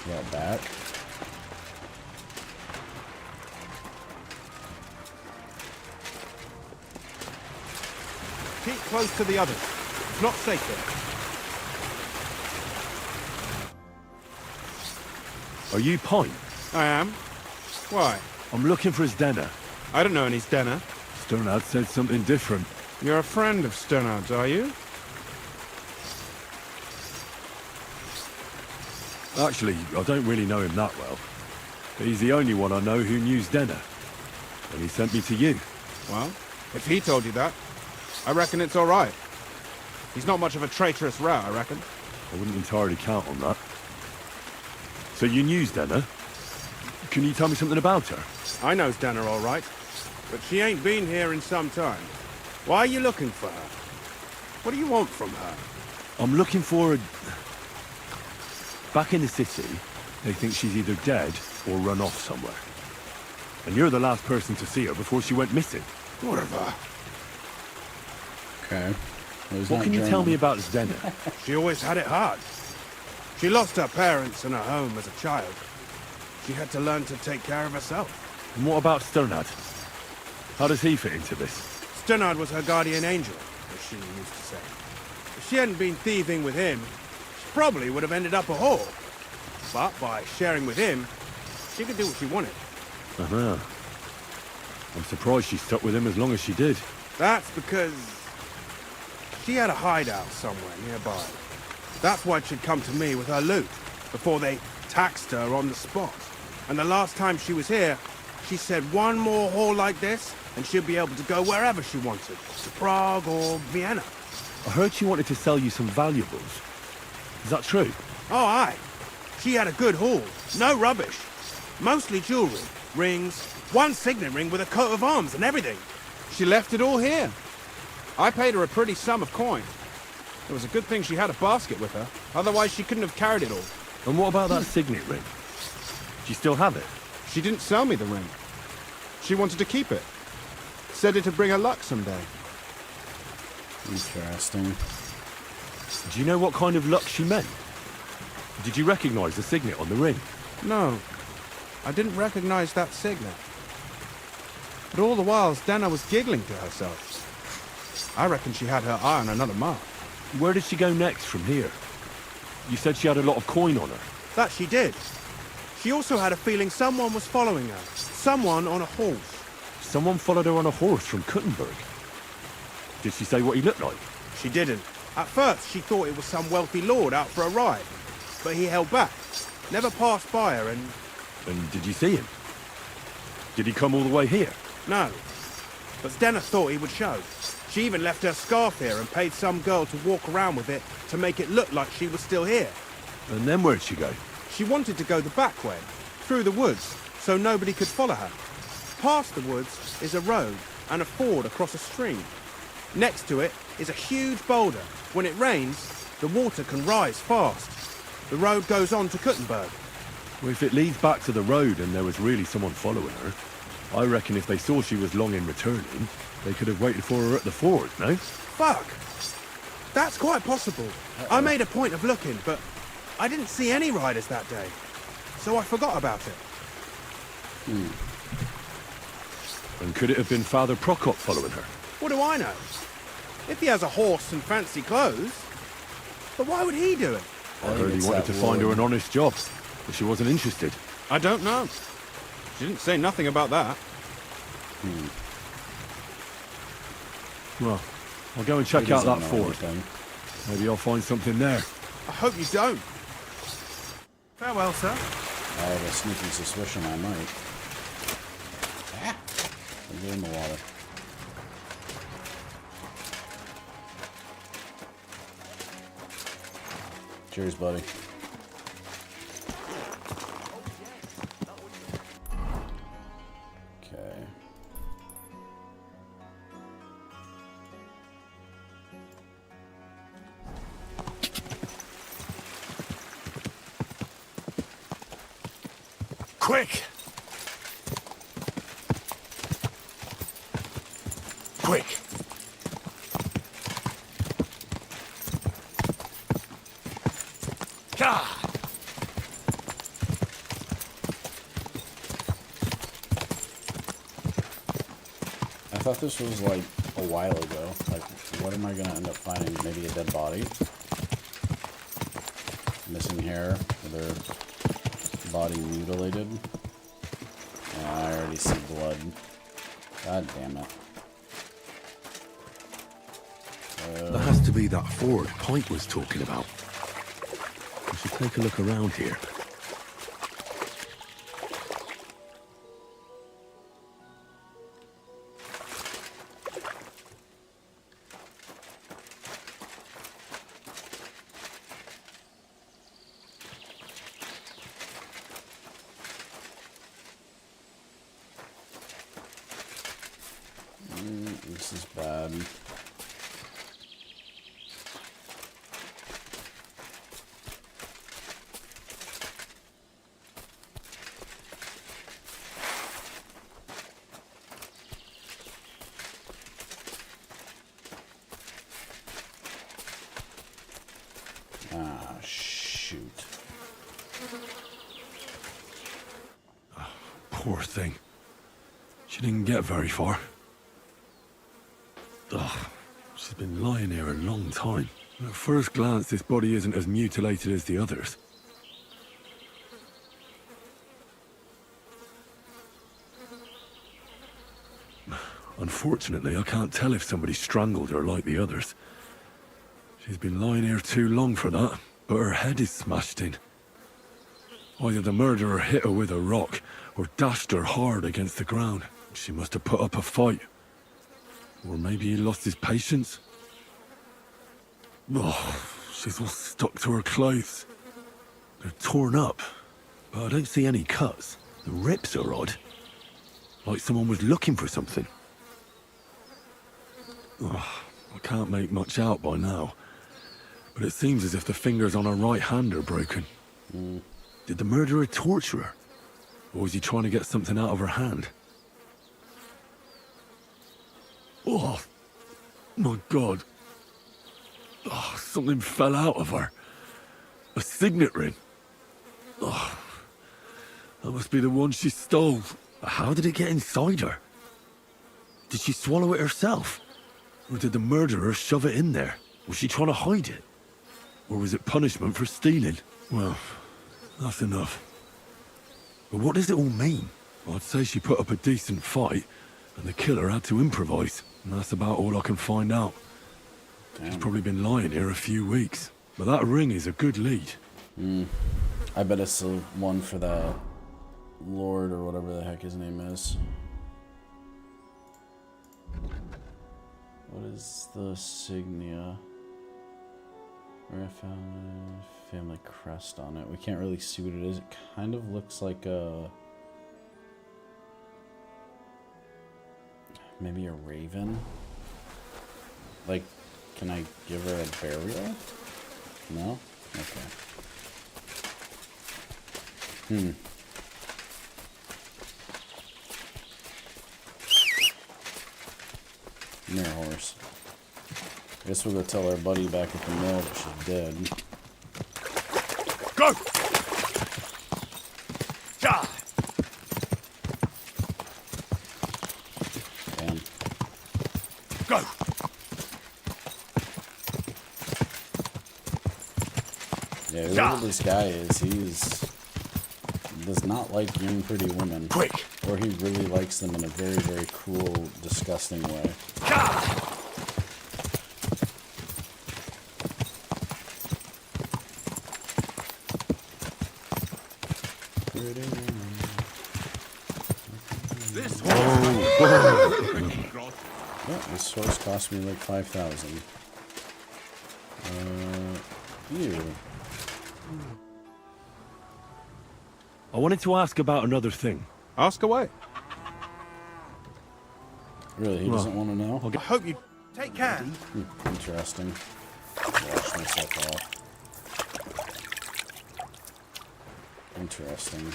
Got back. Keep close to the others. It's not safe there. Are you Pine? I am. Why? I'm looking for his Denner. I don't know any Stenner. Sternad said something different. You're a friend of Sternard's, are you? Actually, I don't really know him that well. But he's the only one I know who knew Denner. And he sent me to you. Well, if he told you that, I reckon it's all right. He's not much of a traitorous rat, I reckon. I wouldn't entirely count on that. So you knew Denner? Can you tell me something about her? I know Stenner all right, but she ain't been here in some time. Why are you looking for her? What do you want from her? I'm looking for Back in the city, they think she's either dead or run off somewhere. And you're the last person to see her before she went missing. Whatever. Okay. What can you tell me about Zena? She always had it hard. She lost her parents and her home as a child. She had to learn to take care of herself. And what about Sternad? How does he fit into this? Sternad was her guardian angel, as she used to say. If she hadn't been thieving with him, she probably would have ended up a whore. But by sharing with him, she could do what she wanted. Uh-huh. I'm surprised she stuck with him as long as she did. That's because she had a hideout somewhere nearby. That's why she'd come to me with her loot, before they taxed her on the spot. And the last time she was here, she said one more haul like this, and she'd be able to go wherever she wanted. To Prague or Vienna. I heard she wanted to sell you some valuables. Is that true? Oh, aye. She had a good haul. No rubbish. Mostly jewelry, rings, one signet ring with a coat of arms and everything. She left it all here. I paid her a pretty sum of coin. It was a good thing she had a basket with her. Otherwise, she couldn't have carried it all. And what about that signet ring? Do you still have it? She didn't sell me the ring. She wanted to keep it. Said it'd bring her luck someday. Interesting. Do you know what kind of luck she meant? Did you recognize the signet on the ring? No, I didn't recognize that signet. But all the while, Stena was giggling to herself. I reckon she had her eye on another mark. Where did she go next from here? You said she had a lot of coin on her. That she did. She also had a feeling someone was following her. Someone on a horse. Someone followed her on a horse from Kuttenberg. Did she say what he looked like? She didn't. At first, she thought it was some wealthy lord out for a ride. But he held back. Never passed by her and... And did you see him? Did he come all the way here? No. But Stena thought he would show. She even left her scarf here and paid some girl to walk around with it to make it look like she was still here. And then where'd she go? She wanted to go the back way, through the woods, so nobody could follow her. Past the woods is a road and a ford across a stream. Next to it is a huge boulder. When it rains, the water can rise fast. The road goes on to Kuttenberg. Well, if it leads back to the road and there was really someone following her, I reckon if they saw she was long in returning, they could have waited for her at the ford, no? Fuck! That's quite possible. I made a point of looking, but I didn't see any riders that day. So I forgot about it. And could it have been Father Prokop following her? What do I know? If he has a horse and fancy clothes. But why would he do it? I heard he wanted to find her an honest job, but she wasn't interested. I don't know. She didn't say nothing about that. Well, I'll go and check out that ford. Maybe I'll find something there. I hope you don't. Farewell, sir. I have a sneaking suspicion I might. I'll get in the water. Cheers, buddy. Okay. Quick! Quick! Ah! I thought this was like a while ago. Like, what am I gonna end up finding? Maybe a dead body? Missing hair, other body mutilated. Yeah, I already see blood. God damn it. That has to be that ford Pint was talking about. We should take a look around here. This is bad. Poor thing. She didn't get very far. Ugh, she's been lying here a long time. At first glance, this body isn't as mutilated as the others. Unfortunately, I can't tell if somebody strangled her like the others. She's been lying here too long for that, but her head is smashed in. Either the murderer hit her with a rock, or dashed her hard against the ground. She must have put up a fight. Or maybe he lost his patience. Oh, she's all stuck to her clothes. They're torn up, but I don't see any cuts. The rips are odd. Like someone was looking for something. Oh, I can't make much out by now. But it seems as if the fingers on her right hand are broken. Did the murderer torture her? Or was he trying to get something out of her hand? Oh, my God. Oh, something fell out of her. A signet ring. Oh, that must be the one she stole. How did it get inside her? Did she swallow it herself? Or did the murderer shove it in there? Was she trying to hide it? Or was it punishment for stealing? Well, that's enough. But what does it all mean? I'd say she put up a decent fight, and the killer had to improvise. And that's about all I can find out. She's probably been lying here a few weeks. But that ring is a good lead. I bet it's the one for that Lord or whatever the heck his name is. What is the insignia? Rare family crest on it. We can't really see what it is. It kind of looks like a... maybe a raven? Like, can I give her a burial? No? Okay. Mirror horse. Guess we'll go tell our buddy back at the mill that she's dead. Go! Ja! Damn. Go! Yeah, whoever this guy is, he does not like young pretty women. Quick! Or he really likes them in a very, very cruel, disgusting way. This Yeah, this horse cost me like 5,000. Ew. I wanted to ask about another thing. Ask away. Really, he doesn't want to know? I hope you take care. Interesting. Wash myself off. Interesting.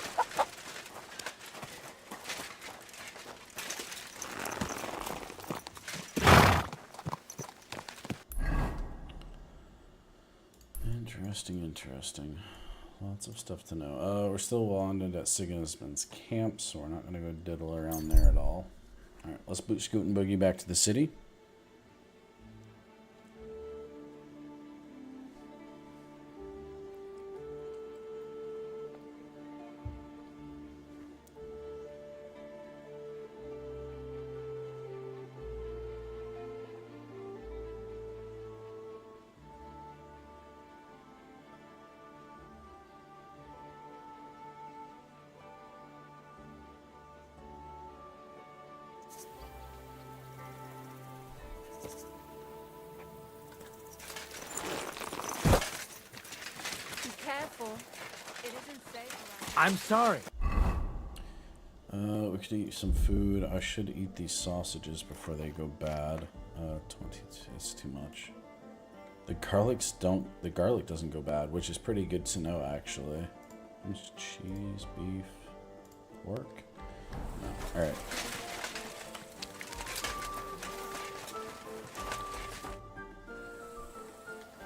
Interesting. Lots of stuff to know. We're still landed at Sigismund's camp, so we're not going to go diddle around there at all. Alright, let's boot Scoot and Boogie back to the city. It isn't safe around. I'm sorry. We could eat some food. I should eat these sausages before they go bad. 20, it's too much. The garlic doesn't go bad, which is pretty good to know, actually. There's cheese, beef, pork. No. Alright.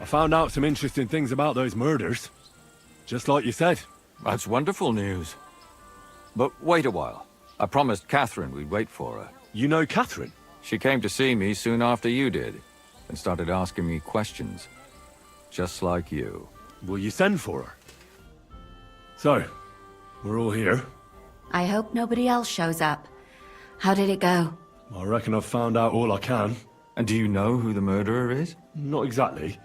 I found out some interesting things about those murders. Just like you said, That's wonderful news. But wait a while. I promised Catherine we'd wait for her. You know Catherine? She came to see me soon after you did, and started asking me questions. Just like you. Will you send for her? So, we're all here. I hope nobody else shows up. How did it go? I reckon I've found out all I can. And do you know who the murderer is? Not exactly,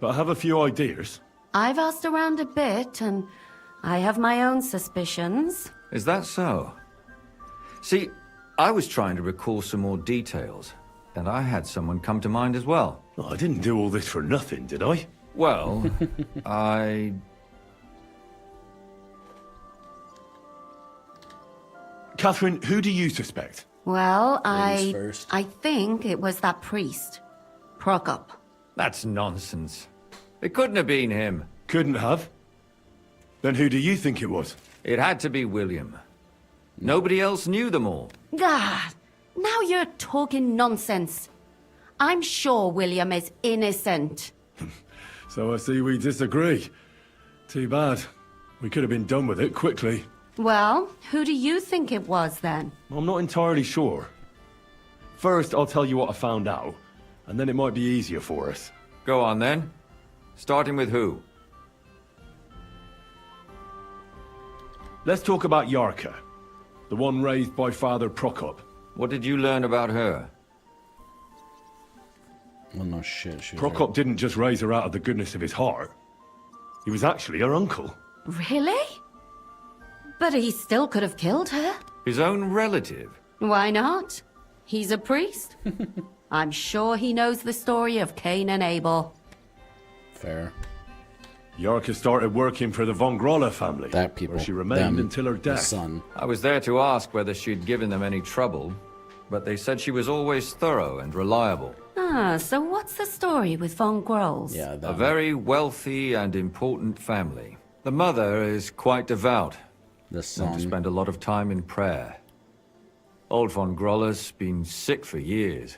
but I have a few ideas. I've asked around a bit, and I have my own suspicions. Is that so? See, I was trying to recall some more details, and I had someone come to mind as well. I didn't do all this for nothing, did I? Well, Catherine, who do you suspect? Well, first. I think it was that priest. Prokop. That's nonsense. It couldn't have been him. Couldn't have? Then who do you think it was? It had to be William. Nobody else knew them all. God, now you're talking nonsense. I'm sure William is innocent. So I see we disagree. Too bad. We could have been done with it quickly. Well, who do you think it was then? I'm not entirely sure. First, I'll tell you what I found out, and then it might be easier for us. Go on then. Starting with who? Let's talk about Yarka, the one raised by Father Prokop. What did you learn about her? Well, no shit. Prokop didn't just raise her out of the goodness of his heart. He was actually her uncle. Really? But he still could have killed her. His own relative? Why not? He's a priest. I'm sure he knows the story of Cain and Abel. Fair. Yarka started working for the von Groller family. That people. Where she remained until her death. Son. I was there to ask whether she'd given them any trouble, but they said she was always thorough and reliable. Ah, so what's the story with von Grolls? Yeah, A very wealthy and important family. The mother is quite devout. The Known son. to spend a lot of time in prayer. Old von Groller's been sick for years.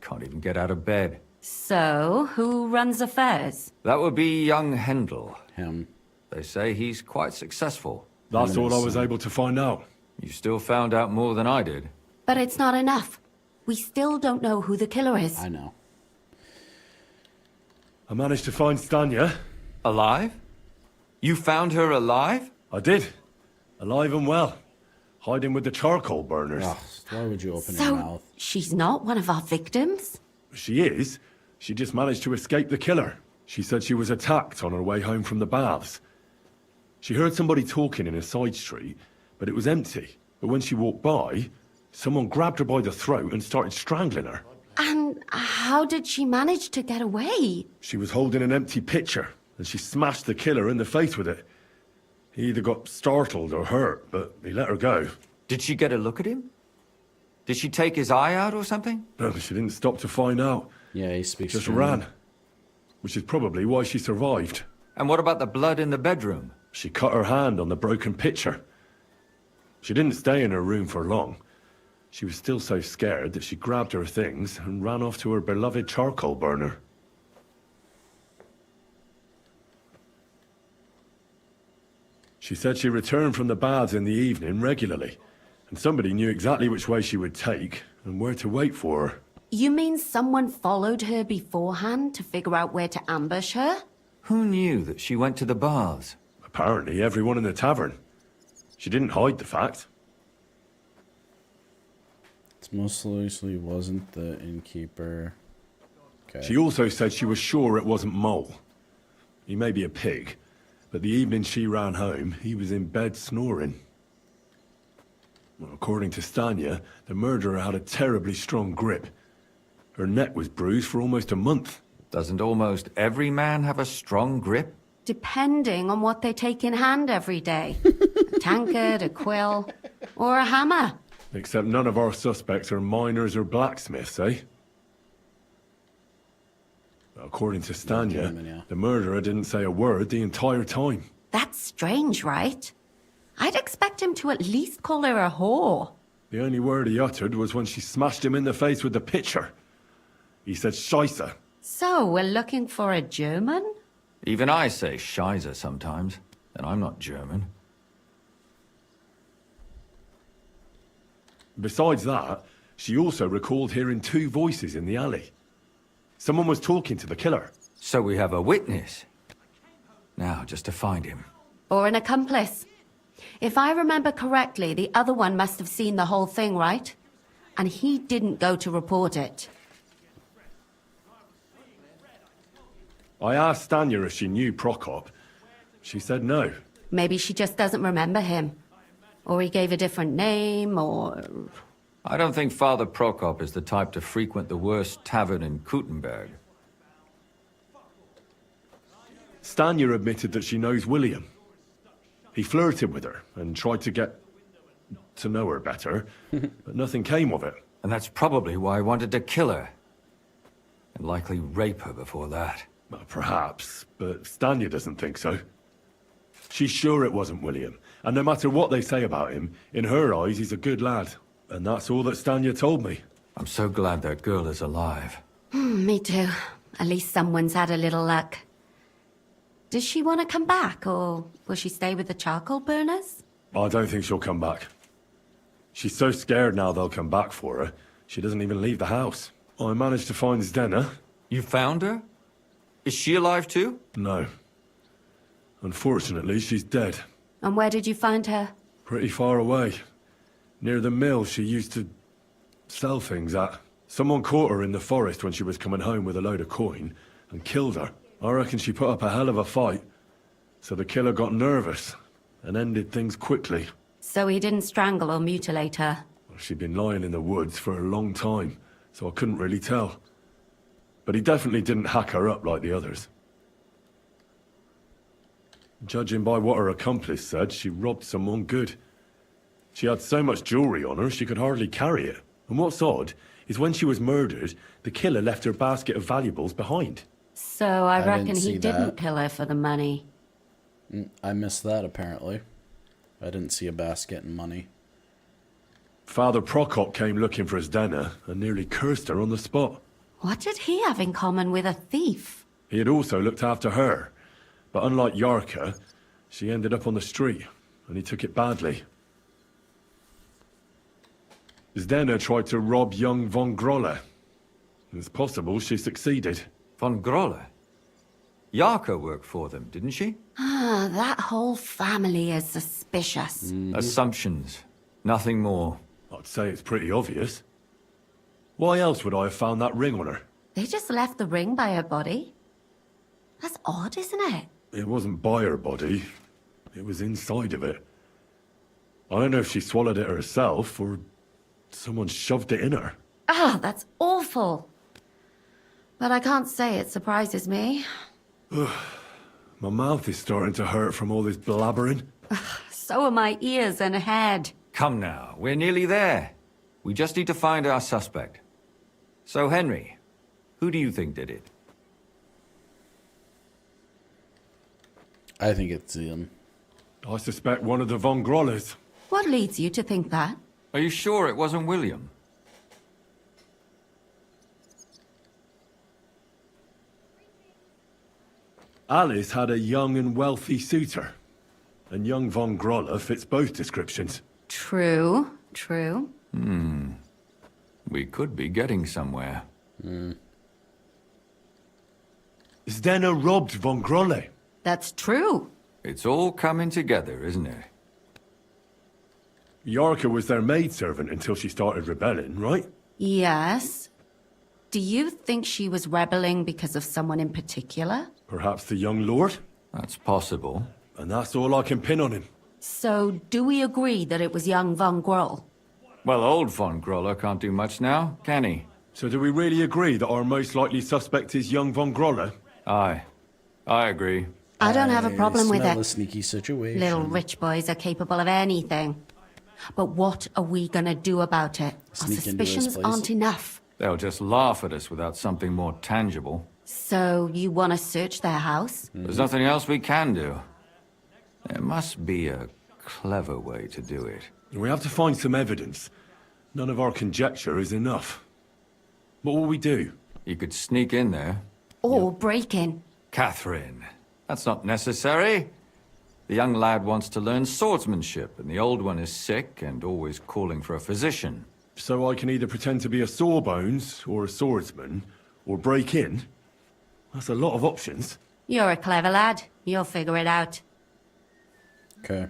Can't even get out of bed. So, who runs affairs? That would be young Hendel. Him. They say he's quite successful. That's all I was son. able to find out. You still found out more than I did. But it's not enough. We still don't know who the killer is. I know. I managed to find Stanya. Alive? You found her alive? I did. Alive and well. Hiding with the charcoal burners. Ugh, why would you open your mouth? So, she's not one of our victims? She is. She just managed to escape the killer. She said she was attacked on her way home from the baths. She heard somebody talking in a side street, but it was empty. But when she walked by, someone grabbed her by the throat and started strangling her. And how did she manage to get away? She was holding an empty pitcher, and she smashed the killer in the face with it. He either got startled or hurt, but he let her go. Did she get a look at him? Did she take his eye out or something? No, she didn't stop to find out. Yeah, he speaks Just German. ran. Which is probably why she survived. And what about the blood in the bedroom? She cut her hand on the broken pitcher. She didn't stay in her room for long. She was still so scared that she grabbed her things and ran off to her beloved charcoal burner. She said she returned from the baths in the evening regularly, and somebody knew exactly which way she would take and where to wait for her. You mean someone followed her beforehand to figure out where to ambush her? Who knew that she went to the baths? Apparently everyone in the tavern. She didn't hide the fact. It's most likely wasn't the innkeeper. Okay. She also said she was sure it wasn't Mole. He may be a pig, but the evening she ran home, he was in bed snoring. Well, according to Stanya, the murderer had a terribly strong grip. Her neck was bruised for almost a month. Doesn't almost every man have a strong grip? Depending on what they take in hand every day. A tankard, a quill, or a hammer. Except none of our suspects are miners or blacksmiths, eh? According to Stanya, the murderer didn't say a word the entire time. That's strange, right? I'd expect him to at least call her a whore. The only word he uttered was when she smashed him in the face with the pitcher. He said Scheisse. So, we're looking for a German? Even I say Scheiße sometimes. and I'm not German. Besides that, she also recalled hearing 2 voices in the alley. Someone was talking to the killer. So we have a witness. Now, just to find him. Or an accomplice. If I remember correctly, the other one must have seen the whole thing, right? And he didn't go to report it. I asked Stanya if she knew Prokop. She said no. Maybe she just doesn't remember him. Or he gave a different name, or... I don't think Father Prokop is the type to frequent the worst tavern in Kuttenberg. Stanya admitted that she knows William. He flirted with her and tried to get to know her better, but nothing came of it. And that's probably why I wanted to kill her. And likely rape her before that. Well, perhaps, but Stanya doesn't think so. She's sure it wasn't William, and no matter what they say about him, in her eyes he's a good lad. And that's all that Stanya told me. I'm so glad that girl is alive. Me too. At least someone's had a little luck. Does she want to come back, or will she stay with the charcoal burners? I don't think she'll come back. She's so scared now they'll come back for her, she doesn't even leave the house. I managed to find Zdena. You found her? Is she alive too? No. Unfortunately, she's dead. And where did you find her? Pretty far away. Near the mill she used to sell things at. Someone caught her in the forest when she was coming home with a load of coin and killed her. I reckon she put up a hell of a fight. So the killer got nervous and ended things quickly. So he didn't strangle or mutilate her? She'd been lying in the woods for a long time, so I couldn't really tell. But he definitely didn't hack her up like the others. Judging by what her accomplice said, she robbed someone good. She had so much jewelry on her, she could hardly carry it. And what's odd is when she was murdered, the killer left her basket of valuables behind. So I reckon didn't he see didn't that. kill her for the money. I missed that, apparently. I didn't see a basket and money. Father Prokop came looking for Zdena and nearly cursed her on the spot. What did he have in common with a thief? He had also looked after her, but unlike Yarka, she ended up on the street, and he took it badly. Zdena tried to rob young von Grolle. It's possible she succeeded. Von Grolle? Yarka worked for them, didn't she? Ah, that whole family is suspicious. Assumptions. Nothing more. I'd say it's pretty obvious. Why else would I have found that ring on her? They just left the ring by her body? That's odd, isn't it? It wasn't by her body. It was inside of it. I don't know if she swallowed it herself, or someone shoved it in her. Ah, that's awful. But I can't say it surprises me. My mouth is starting to hurt from all this blabbering. So are my ears and head. Come now, we're nearly there. We just need to find our suspect. So, Henry, who do you think did it? I think it's him. I suspect one of the von Grolles. What leads you to think that? Are you sure it wasn't William? Alice had a young and wealthy suitor. And young von Grolle fits both descriptions. True, true. We could be getting somewhere. Zdena robbed von Grolle. That's true. It's all coming together, isn't it? Yarka was their maidservant until she started rebelling, right? Yes. Do you think she was rebelling because of someone in particular? Perhaps the young lord? That's possible. And that's all I can pin on him. So, do we agree that it was young von Groll? Well, old von Grolle can't do much now, can he? So do we really agree that our most likely suspect is young von Grolle? Aye. I agree. I don't have a problem with smell it. a sneaky situation. Little rich boys are capable of anything. But what are we gonna do about it? Our Sneak into his suspicions place? aren't enough. They'll just laugh at us without something more tangible. So, you wanna search their house? There's nothing else we can do. There must be a clever way to do it. We have to find some evidence. None of our conjecture is enough. What will we do? You could sneak in there. Or break in? Catherine, that's not necessary. The young lad wants to learn swordsmanship, and the old one is sick and always calling for a physician. So I can either pretend to be a sawbones, or a swordsman, or break in? That's a lot of options. You're a clever lad. You'll figure it out. Okay.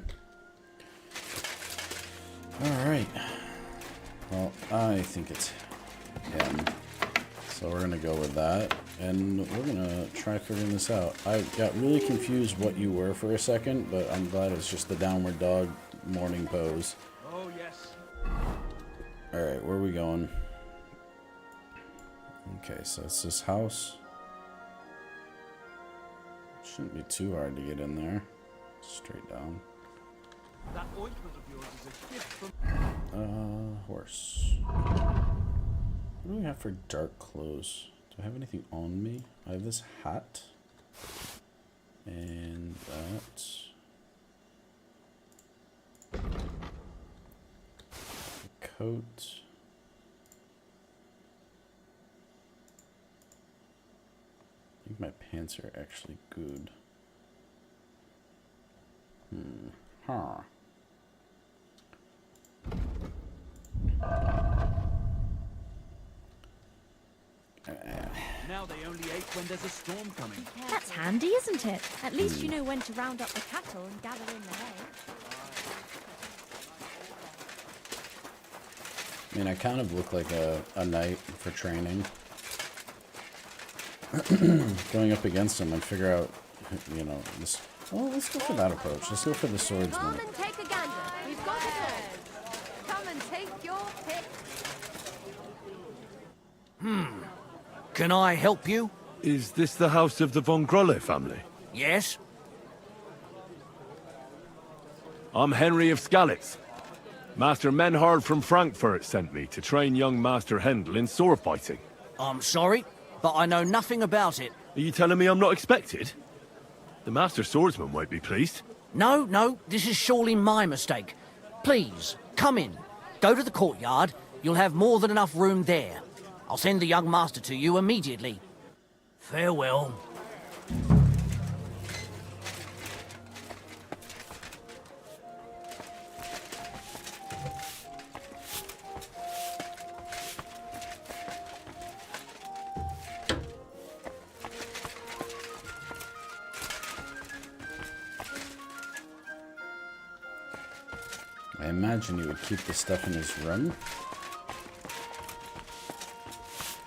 Alright. Well, I think it's him. So we're gonna go with that. And we're gonna try figuring this out. I got really confused what you were for a second, but I'm glad it's just the downward dog morning pose. Oh, yes. Alright, where are we going? Okay, so it's this house. Shouldn't be too hard to get in there. Straight down. That ointment of yours is a gift from... Horse. What do we have for dark clothes? Do I have anything on me? I have this hat. And that. A coat. I think my pants are actually good. Huh. Now they only ate when there's a storm coming. That's handy, isn't it? At least you know when to round up the cattle and gather in the hay. I mean, I kind of look like a knight for training. Going up against him and figure out, you know, this. Well, let's go for that approach. Let's go for the swordsman. Come and take a gander. We've got it all. Come and take your pick. Can I help you? Is this the house of the von Grolle family? Yes? I'm Henry of Skalitz. Master Menhard from Frankfurt sent me to train young Master Hendel in sword fighting. I'm sorry, but I know nothing about it. Are you telling me I'm not expected? The Master Swordsman won't be pleased. No, this is surely my mistake. Please, come in. Go to the courtyard. You'll have more than enough room there. I'll send the young master to you immediately. Farewell. I imagine he would keep the stuff in his room.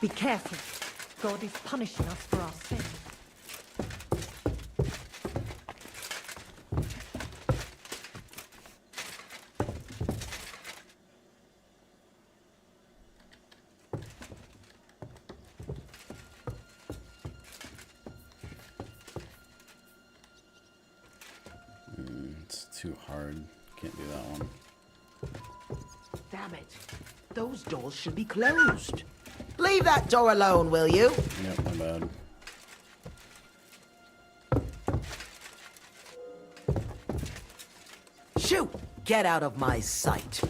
Be careful. God is punishing us for our sins. It's too hard. Can't do that one. Damn it. Those doors should be closed. Leave that door alone, will you? Yep, my bad. Shoot! Get out of my sight.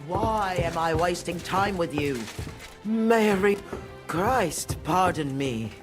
Why am I wasting time with you? Mary Christ, pardon me.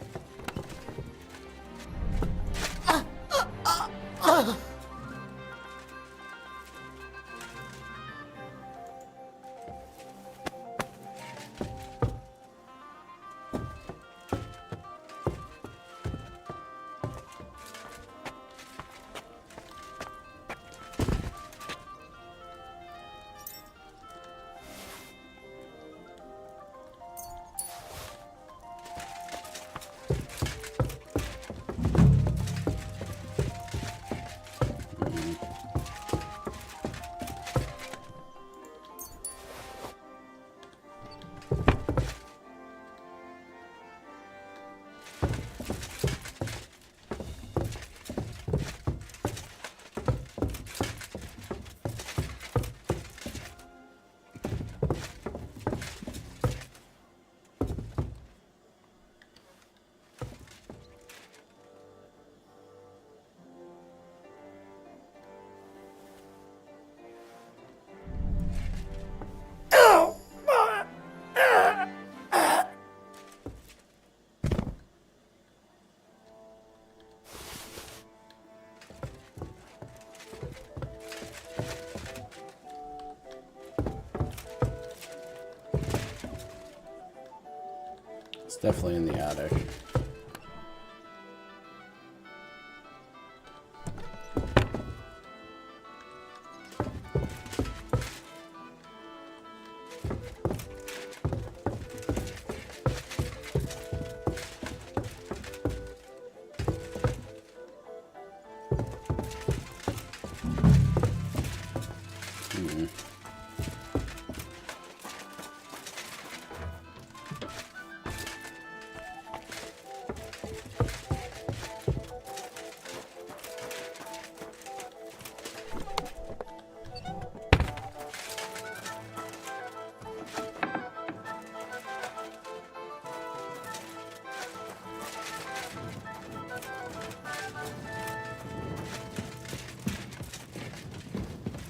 Definitely in the attic.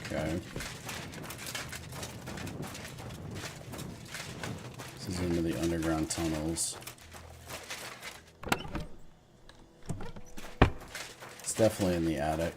Okay. This is into the underground tunnels. It's definitely in the attic.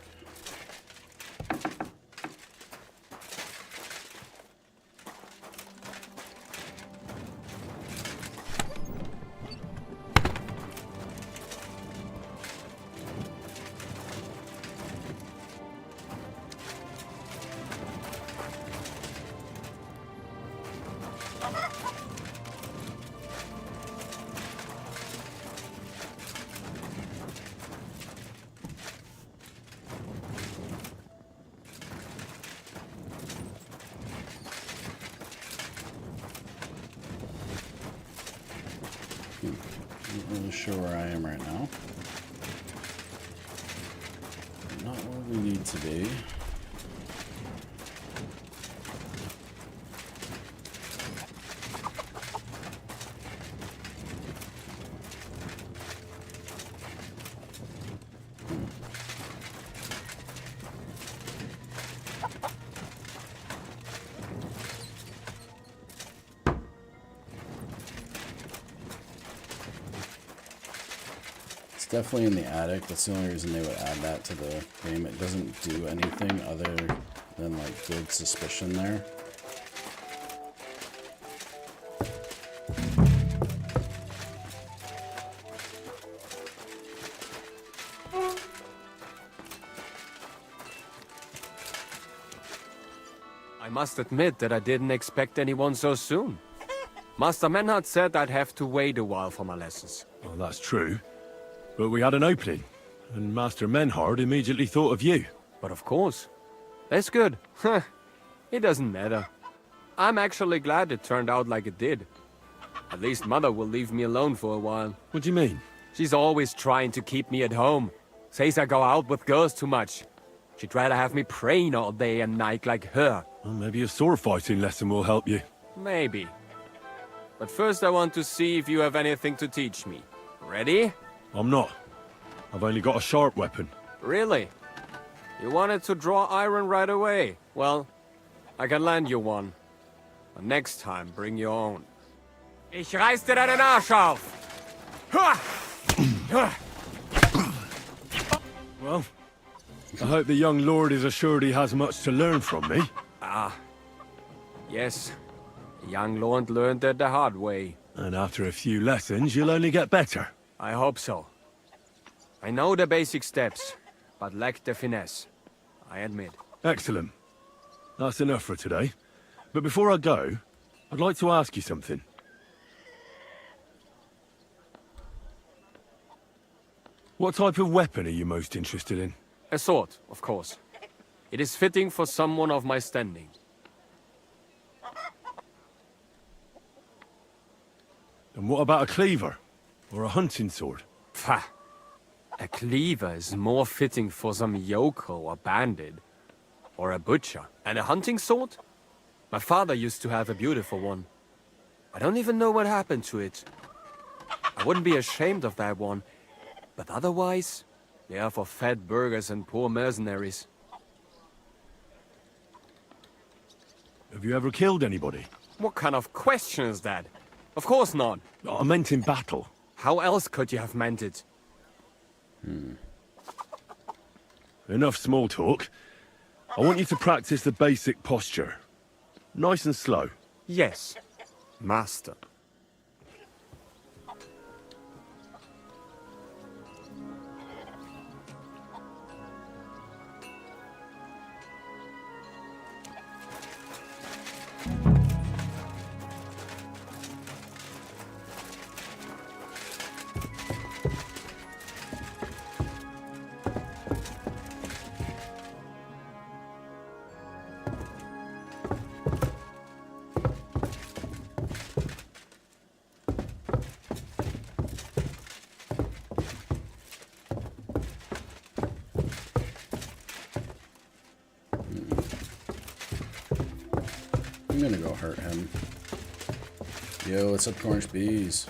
Not really sure where I am right now. Not where we need to be. Definitely in the attic. That's the only reason they would add that to the game. It doesn't do anything other than like build suspicion there. I must admit that I didn't expect anyone so soon. Master Menhard said I'd have to wait a while for my lessons. Well, that's true. But we had an opening, and Master Menhard immediately thought of you. But of course. That's good. It doesn't matter. I'm actually glad it turned out like it did. At least Mother will leave me alone for a while. What do you mean? She's always trying to keep me at home. Says I go out with girls too much. She'd rather have me praying all day and night like her. Well, maybe a sword fighting lesson will help you. Maybe. But first I want to see if you have anything to teach me. Ready? I'm not. I've only got a sharp weapon. Really? You wanted to draw iron right away. Well, I can lend you one. But next time, bring your own. Ich reiß dir deinen Arsch auf! Well, I hope the young lord is assured he has much to learn from me. Ah. Yes. The young lord learned it the hard way. And after a few lessons, you'll only get better. I hope so. I know the basic steps, but lack the finesse. I admit. Excellent. That's enough for today. But before I go, I'd like to ask you something. What type of weapon are you most interested in? A sword, of course. It is fitting for someone of my standing. And what about a cleaver? Or a hunting sword? Pah! A cleaver is more fitting for some yokel or bandit. Or a butcher. And a hunting sword? My father used to have a beautiful one. I don't even know what happened to it. I wouldn't be ashamed of that one. But otherwise, they are for fat burghers and poor mercenaries. Have you ever killed anybody? What kind of question is that? Of course not. I meant in battle. How else could you have meant it? Enough small talk. I want you to practice the basic posture. Nice and slow. Yes, master. I'm gonna go hurt him. Yo, what's up, Cornish Bees?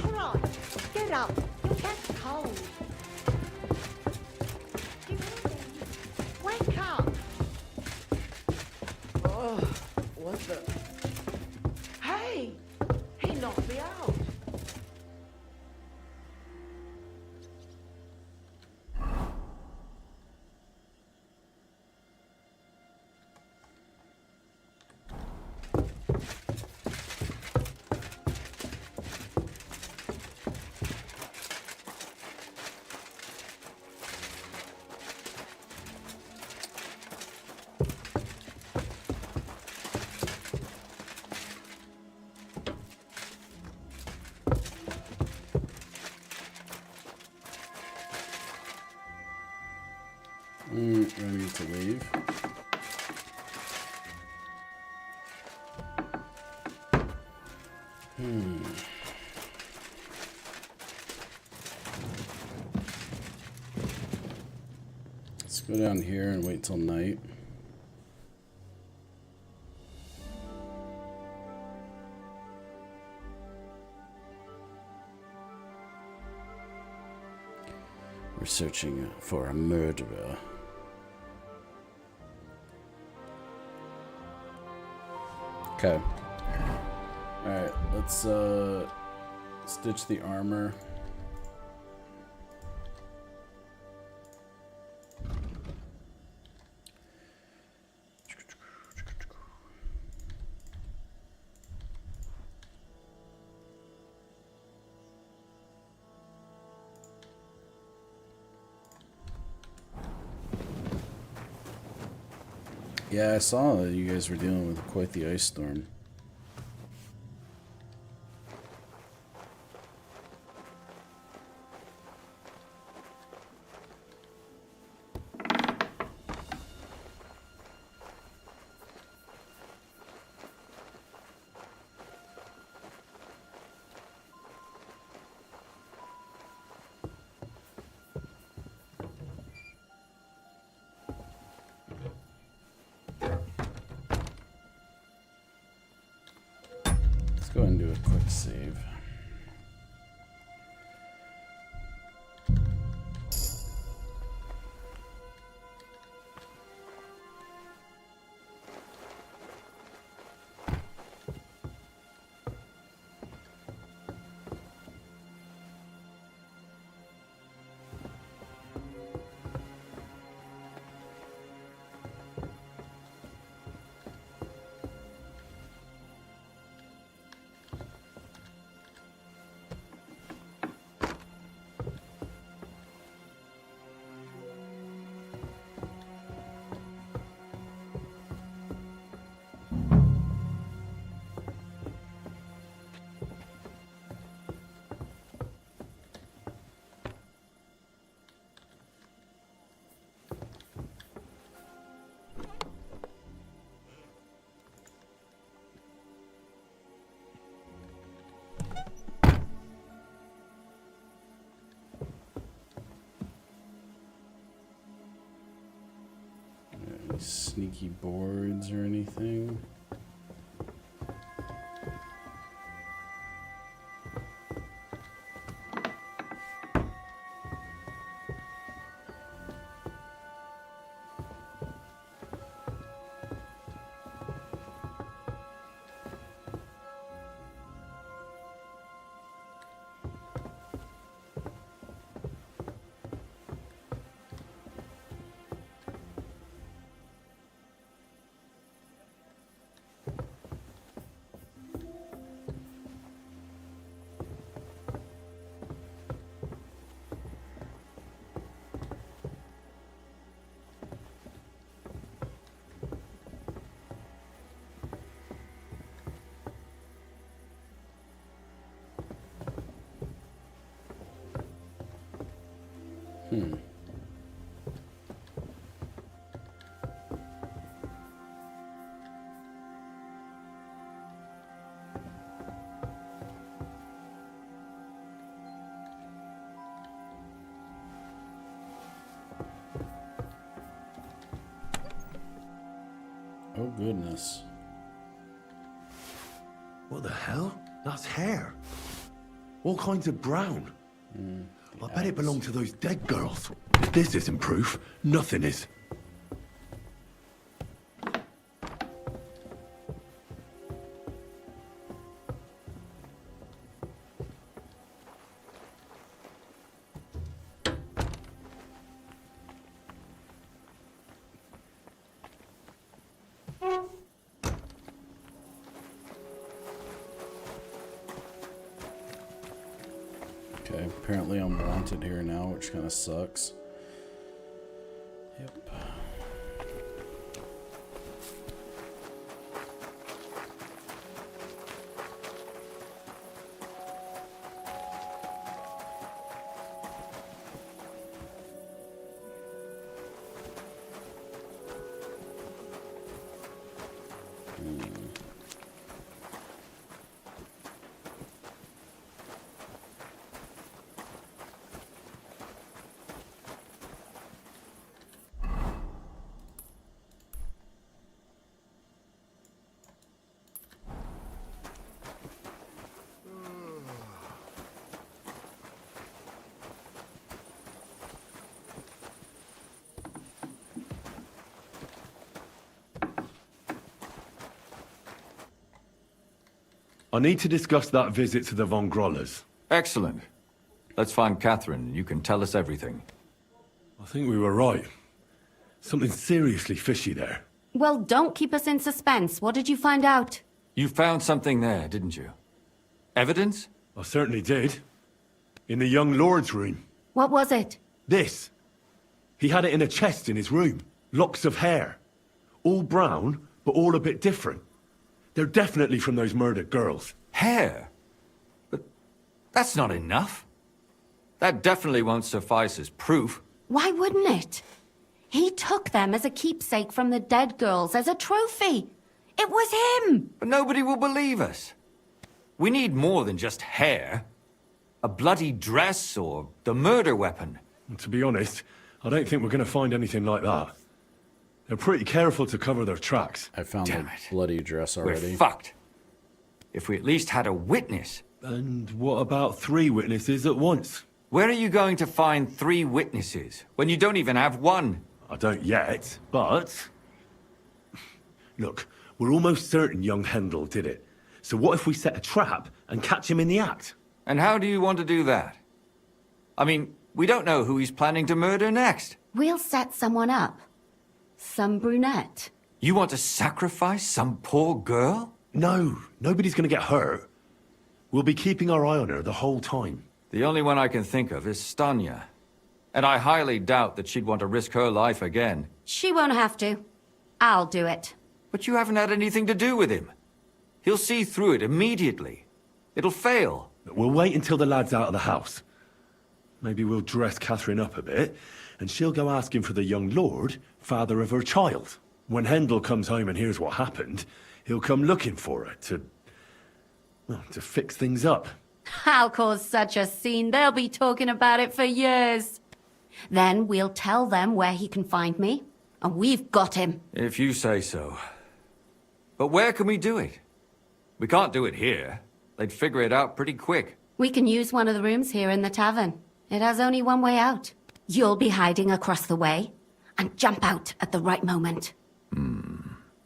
Alright, get up. You'll get cold. Wake up. Oh, what the? Hey! He knocked me out. I need to leave. Let's go down here and wait till night. We're searching for a murderer. Okay. Alright, let's stitch the armor. Yeah, I saw that you guys were dealing with quite the ice storm. Go ahead and do a quick save. Any sneaky boards or anything? Oh, goodness. What the hell? That's hair. All kinds of brown. I bet it belonged to those dead girls. If this isn't proof, nothing is. Okay, apparently I'm wanted here now, which kind of sucks. Yep. I need to discuss that visit to the Von Grollers. Excellent. Let's find Catherine. You can tell us everything. I think we were right. Something seriously fishy there. Well, don't keep us in suspense. What did you find out? You found something there, didn't you? Evidence? I certainly did. In the young lord's room. What was it? This. He had it in a chest in his room. Locks of hair. All brown, but all a bit different. They're definitely from those murdered girls. Hair? But that's not enough. That definitely won't suffice as proof. Why wouldn't it? He took them as a keepsake from the dead girls, as a trophy. It was him! But nobody will believe us. We need more than just hair. A bloody dress or the murder weapon. And to be honest, I don't think we're going to find anything like that. They're pretty careful to cover their tracks. I found a bloody dress already. We're fucked. If we at least had a witness. And what about 3 witnesses at once? Where are you going to find 3 witnesses when you don't even have one? I don't yet, but... Look, we're almost certain young Hendel did it. So what if we set a trap and catch him in the act? And how do you want to do that? I mean, we don't know who he's planning to murder next. We'll set someone up. Some brunette. You want to sacrifice some poor girl? No, nobody's going to get hurt. We'll be keeping our eye on her the whole time. The only one I can think of is Stanya. And I highly doubt that she'd want to risk her life again. She won't have to. I'll do it. But you haven't had anything to do with him. He'll see through it immediately. It'll fail. We'll wait until the lad's out of the house. Maybe we'll dress Catherine up a bit, and she'll go asking for the young lord, father of her child. When Hendel comes home and hears what happened, he'll come looking for her to fix things up. I'll cause such a scene, they'll be talking about it for years. Then we'll tell them where he can find me, and we've got him. If you say so. But where can we do it? We can't do it here. They'd figure it out pretty quick. We can use one of the rooms here in the tavern. It has only one way out. You'll be hiding across the way, and jump out at the right moment.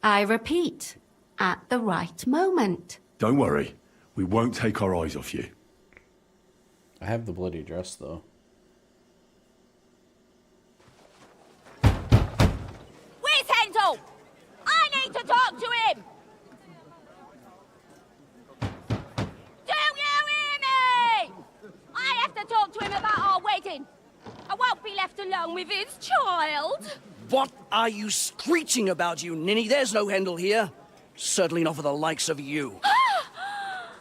I repeat, at the right moment. Don't worry. We won't take our eyes off you. I have the bloody dress, though. Where's Hendel? I need to talk to him! Do you hear me? I have to talk to him about our wedding. I won't be left alone with his child. What are you screeching about, you ninny? There's no Hendel here. Certainly not for the likes of you.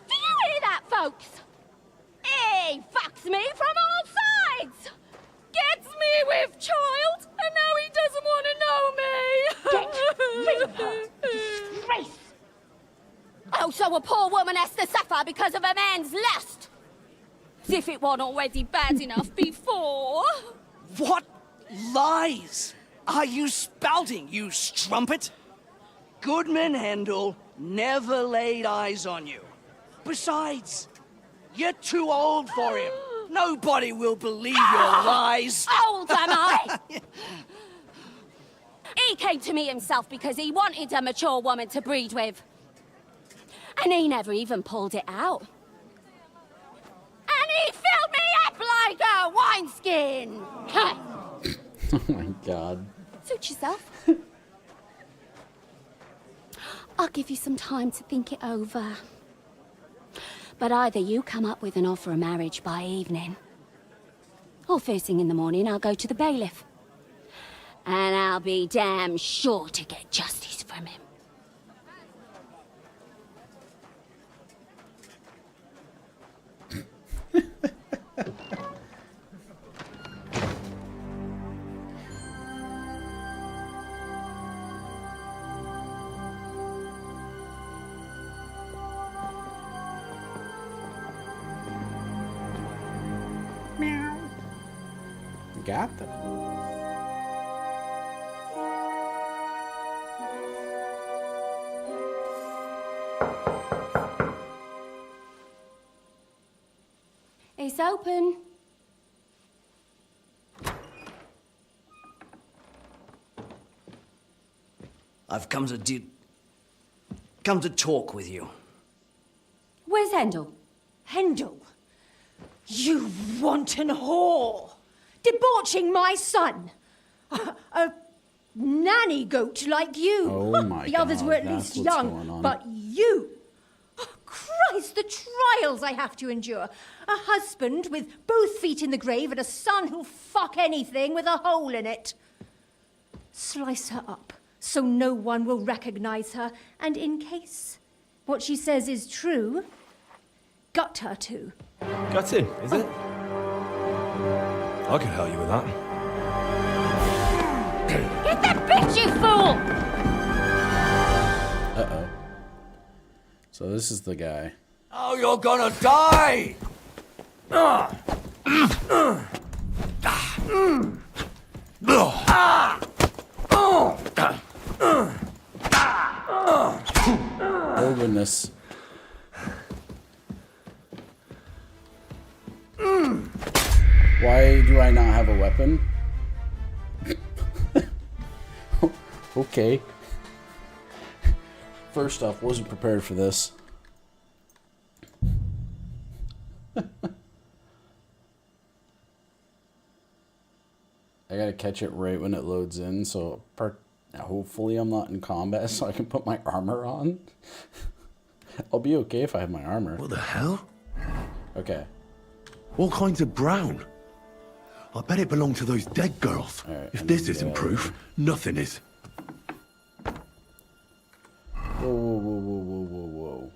Do you hear that, folks? He fucks me from all sides. Gets me with child, and now he doesn't want to know me. Get rid of her. Disgrace. Oh, so a poor woman has to suffer because of a man's lust. As if it wasn't already bad enough before. What lies are you spouting, you strumpet? Goodman Hendel never laid eyes on you. Besides, you're too old for him. Nobody will believe your lies. Old am I? He came to me himself because he wanted a mature woman to breed with. And he never even pulled it out. And he filled me up like a wineskin. Oh my god. Suit yourself. I'll give you some time to think it over. But either you come up with an offer of marriage by evening, or first thing in the morning I'll go to the bailiff. And I'll be damn sure to get justice from him. Got them. It's open. I've come to talk with you. Where's Hendel? Hendel? You wanton whore! Debauching my son! A nanny goat like you! Oh my The others God, were at that's least what's young, going on. but you! Oh, Christ, the trials I have to endure! A husband with both feet in the grave and a son who'll fuck anything with a hole in it. Slice her up so no one will recognize her, and in case what she says is true, gut her too. Gutting, is it? I can help you with that. Get that bitch, you fool! Uh-oh. So this is the guy. Oh, you're gonna die! Oh goodness. Why do I not have a weapon? Okay. First off, wasn't prepared for this. I gotta catch it right when it loads in, so hopefully I'm not in combat so I can put my armor on. I'll be okay if I have my armor. What the hell? Okay. All kinds of brown. I bet it belonged to those dead girls. Right, If this isn't proof, nothing is. Whoa, whoa, whoa, whoa, whoa, whoa, whoa.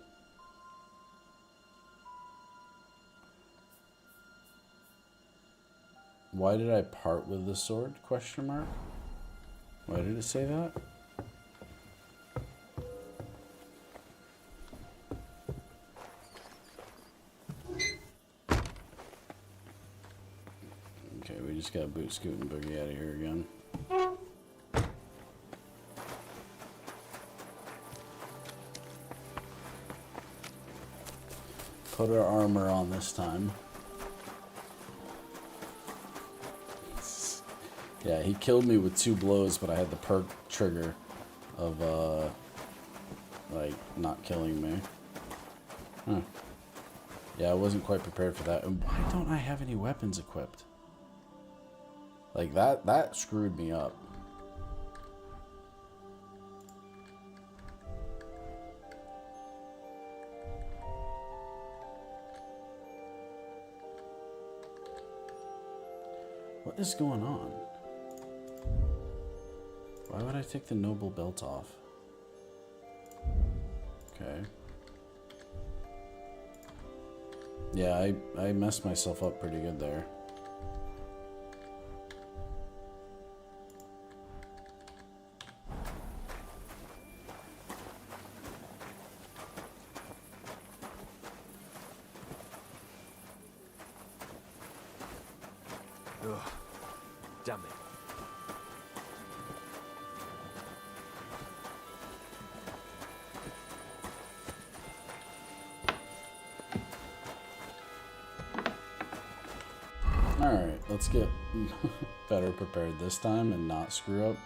Why did I part with the sword? Question mark. Why did it say that? Okay, we just got boot, scoot, and boogie out of here again. Put our armor on this time. Yeah, he killed me with 2 blows, but I had the perk trigger of, like, not killing me. Huh. Yeah, I wasn't quite prepared for that. And why don't I have any weapons equipped? Like, that screwed me up. What is going on? Why would I take the noble belt off? Okay. Yeah, I messed myself up pretty good there. Ugh. Damn it. let's get better prepared this time and not screw up.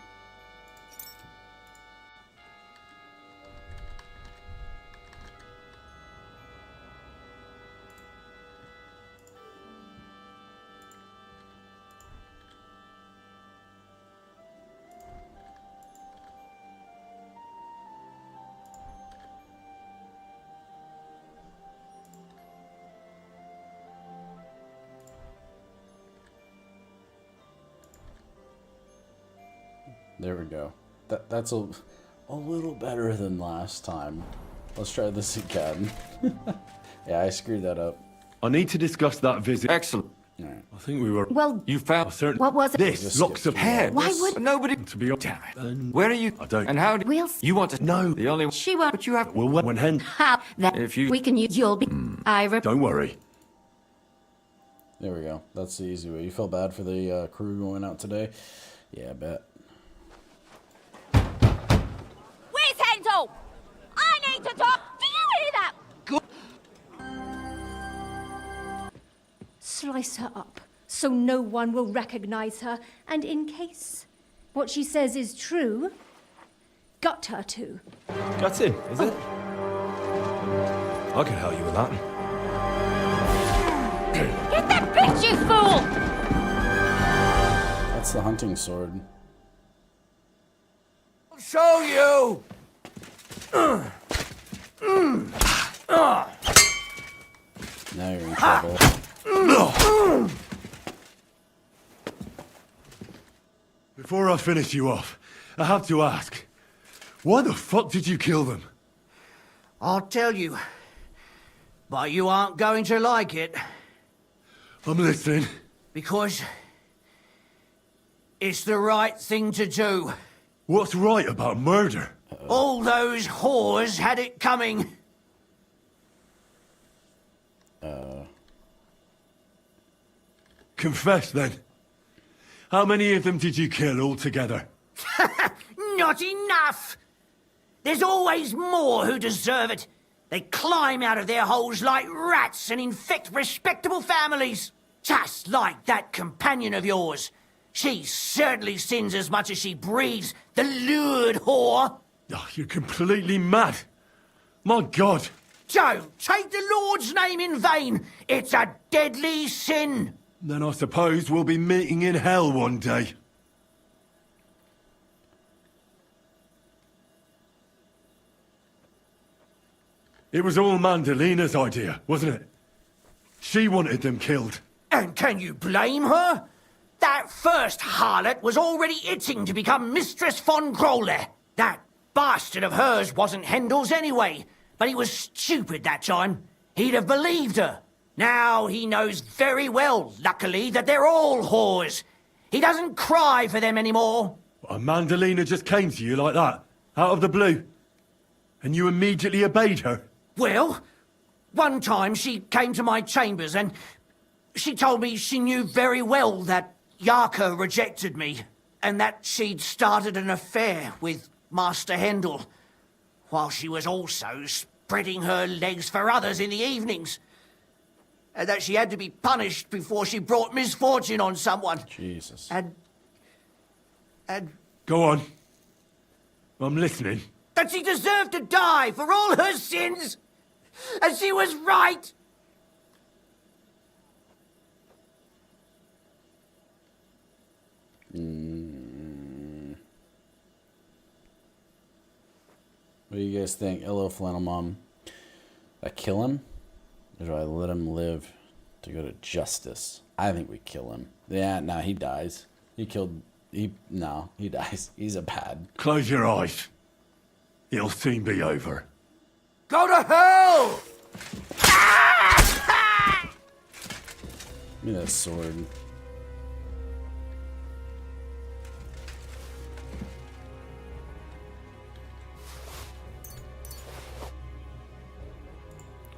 There we go. That's a little better than last time. Let's try this again. Yeah, I screwed that up. I need to discuss that visit. Excellent. Right. I think we were... Well, You found certain... what was it? This locks of hair. Why would... Nobody. To be honest... Damn it. Where are you? I don't... And how do We'll... you want to No. The only She won't... But you have. Well, when Hen... How... That... If you- We can use... You'll be... Don't worry. There we go. That's the easy way. You felt bad for the crew going out today? Yeah, I bet. Where's Handel? I need to talk. Do you hear that? Good. Slice her up, so no one will recognize her, and in case what she says is true, gut her too. Gutting, is it? I can help you with that. Get that bitch, you fool! That's the hunting sword. I'll show you! Now you're in trouble. Before I finish you off, I have to ask, why the fuck did you kill them? I'll tell you. But you aren't going to like it. I'm listening. Because it's the right thing to do. What's right about murder? All those whores had it coming. Confess then. How many of them did you kill altogether? Not enough! There's always more who deserve it. They climb out of their holes like rats and infect respectable families. Just like that companion of yours. She certainly sins as much as she breeds, the lured whore. Oh, you're completely mad. My God. Don't take the Lord's name in vain. It's a deadly sin. Then I suppose we'll be meeting in hell one day. It was all Mandalina's idea, wasn't it? She wanted them killed. And can you blame her? That first harlot was already itching to become Mistress von Grole. That bastard of hers wasn't Handel's anyway, but he was stupid that time. He'd have believed her. Now he knows very well, luckily, that they're all whores. He doesn't cry for them anymore. And Mandalina just came to you like that, out of the blue. And you immediately obeyed her. Well, one time she came to my chambers and she told me she knew very well that Yarka rejected me and that she'd started an affair with Master Handel, while she was also spreading her legs for others in the evenings. And that she had to be punished before she brought misfortune on someone. Jesus. And... Go on. I'm listening. That she deserved to die for all her sins. And she was right. What do you guys think? Hello, Flannel Mom. I kill him? Or do I let him live to go to justice? I think we kill him. Yeah, no, he dies. He dies. He's a bad. Close your eyes. It'll soon be over. Go to hell! Give me that sword.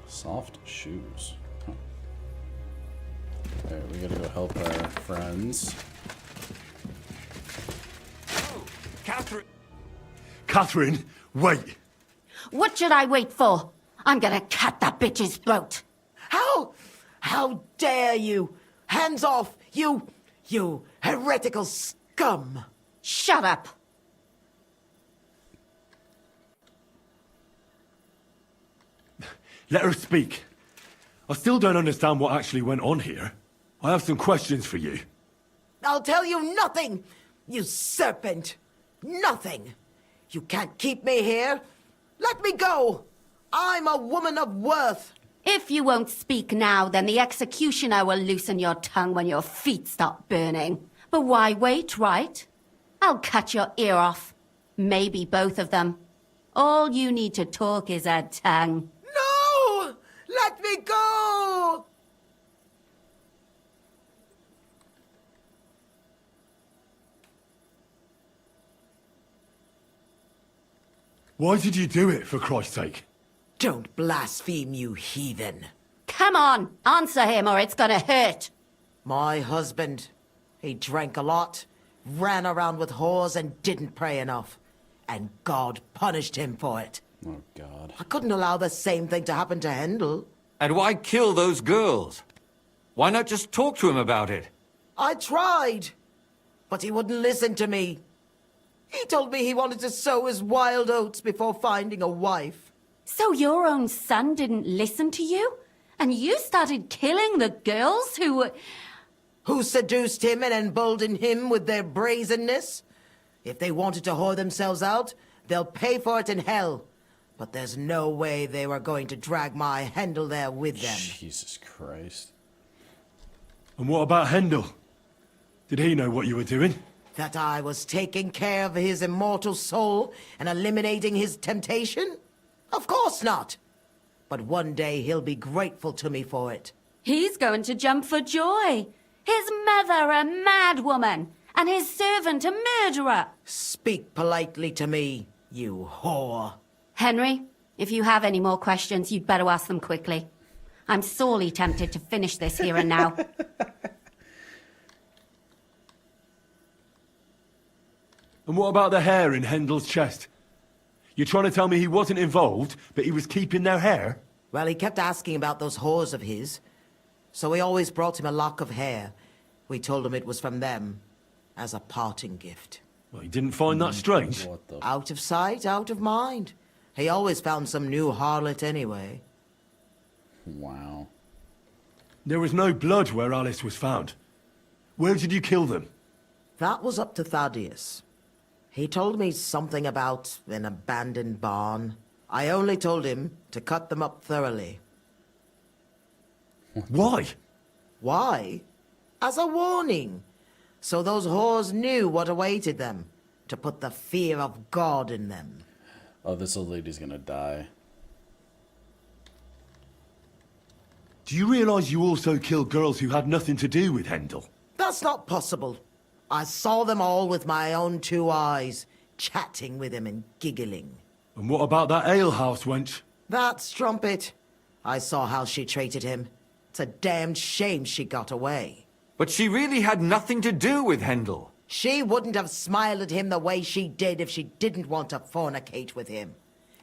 Soft shoes. Huh. Alright, we gotta go help our friends. Catherine, wait. What should I wait for? I'm gonna cut that bitch's throat. How dare you? Hands off, you You heretical scum! Shut up! Let her speak. I still don't understand what actually went on here. I have some questions for you. I'll tell you nothing, you serpent! Nothing! You can't keep me here! Let me go! I'm a woman of worth! If you won't speak now, then the executioner will loosen your tongue when your feet start burning. But why wait, right? I'll cut your ear off. Maybe both of them. All you need to talk is a tongue. No! Let me go! Why did you do it, for Christ's sake? Don't blaspheme, you heathen. Come on, answer him or it's gonna hurt. My husband, he drank a lot, ran around with whores and didn't pray enough. And God punished him for it. Oh, God. I couldn't allow the same thing to happen to Hendel. And why kill those girls? Why not just talk to him about it? I tried, but he wouldn't listen to me. He told me he wanted to sow his wild oats before finding a wife. So your own son didn't listen to you? And you started killing the girls who seduced him and emboldened him with their brazenness? If they wanted to whore themselves out, they'll pay for it in hell. But there's no way they were going to drag my Hendel there with them. Jesus Christ. And what about Hendel? Did he know what you were doing? That I was taking care of his immortal soul and eliminating his temptation? Of course not. But one day he'll be grateful to me for it. He's going to jump for joy. His mother a mad woman, and his servant a murderer. Speak politely to me, you whore. Henry, if you have any more questions, you'd better ask them quickly. I'm sorely tempted to finish this here and now. And what about the hair in Hendel's chest? You're trying to tell me he wasn't involved, but he was keeping their hair? Well, he kept asking about those whores of his. So we always brought him a lock of hair. We told him it was from them, as a parting gift. Well, he didn't find that strange? Out of sight, out of mind. He always found some new harlot anyway. Wow. There was no blood where Alice was found. Where did you kill them? That was up to Thaddeus. He told me something about an abandoned barn. I only told him to cut them up thoroughly. Why? Why? As a warning. So those whores knew what awaited them. To put the fear of God in them. Oh, this old lady's gonna die. Do you realize you also killed girls who had nothing to do with Hendel? That's not possible. I saw them all with my own 2 eyes, chatting with him and giggling. And what about that alehouse wench? That strumpet. I saw how she treated him. It's a damned shame she got away. But she really had nothing to do with Hendel. She wouldn't have smiled at him the way she did if she didn't want to fornicate with him.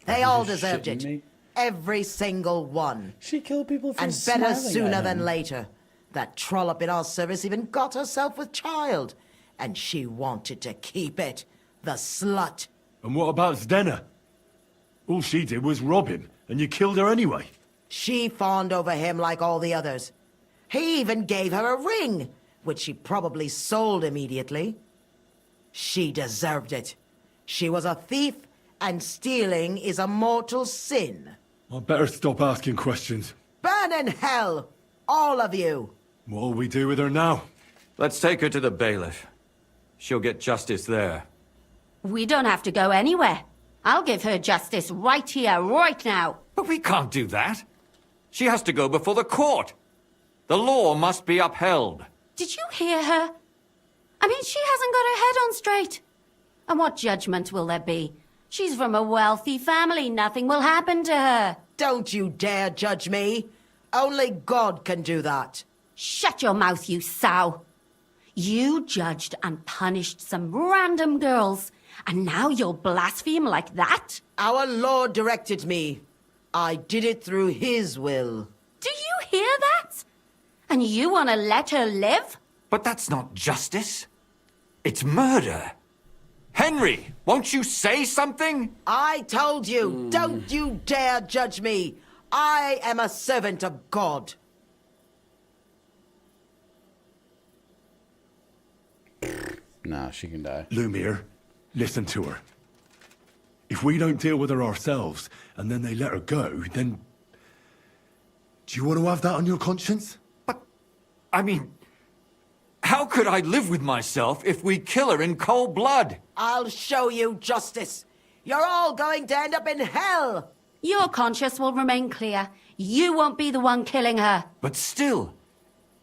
They all deserved it. Me? Every single one. She killed people for and smiling better at sooner him. than later. That trollop in our service even got herself with child. And she wanted to keep it. The slut. And what about Zdenna? All she did was rob him, and you killed her anyway. She fawned over him like all the others. He even gave her a ring, which she probably sold immediately. She deserved it. She was a thief, and stealing is a mortal sin. I'd better stop asking questions. Burn in hell, all of you. What'll we do with her now? Let's take her to the bailiff. She'll get justice there. We don't have to go anywhere. I'll give her justice right here, right now. But we can't do that. She has to go before the court. The law must be upheld. Did you hear her? I mean, she hasn't got her head on straight. And what judgment will there be? She's from a wealthy family. Nothing will happen to her. Don't you dare judge me. Only God can do that. Shut your mouth, you sow. You judged and punished some random girls, and now you'll blaspheme like that? Our Lord directed me. I did it through His will. Do you hear that? And you want to let her live? But that's not justice. It's murder. Henry, won't you say something? I told you, don't you dare judge me. I am a servant of God. Nah, she can die. Lumiere, listen to her. If we don't deal with her ourselves, and then they let her go, then... Do you want to have that on your conscience? I mean, how could I live with myself if we kill her in cold blood? I'll show you justice. You're all going to end up in hell. Your conscience will remain clear. You won't be the one killing her. But still,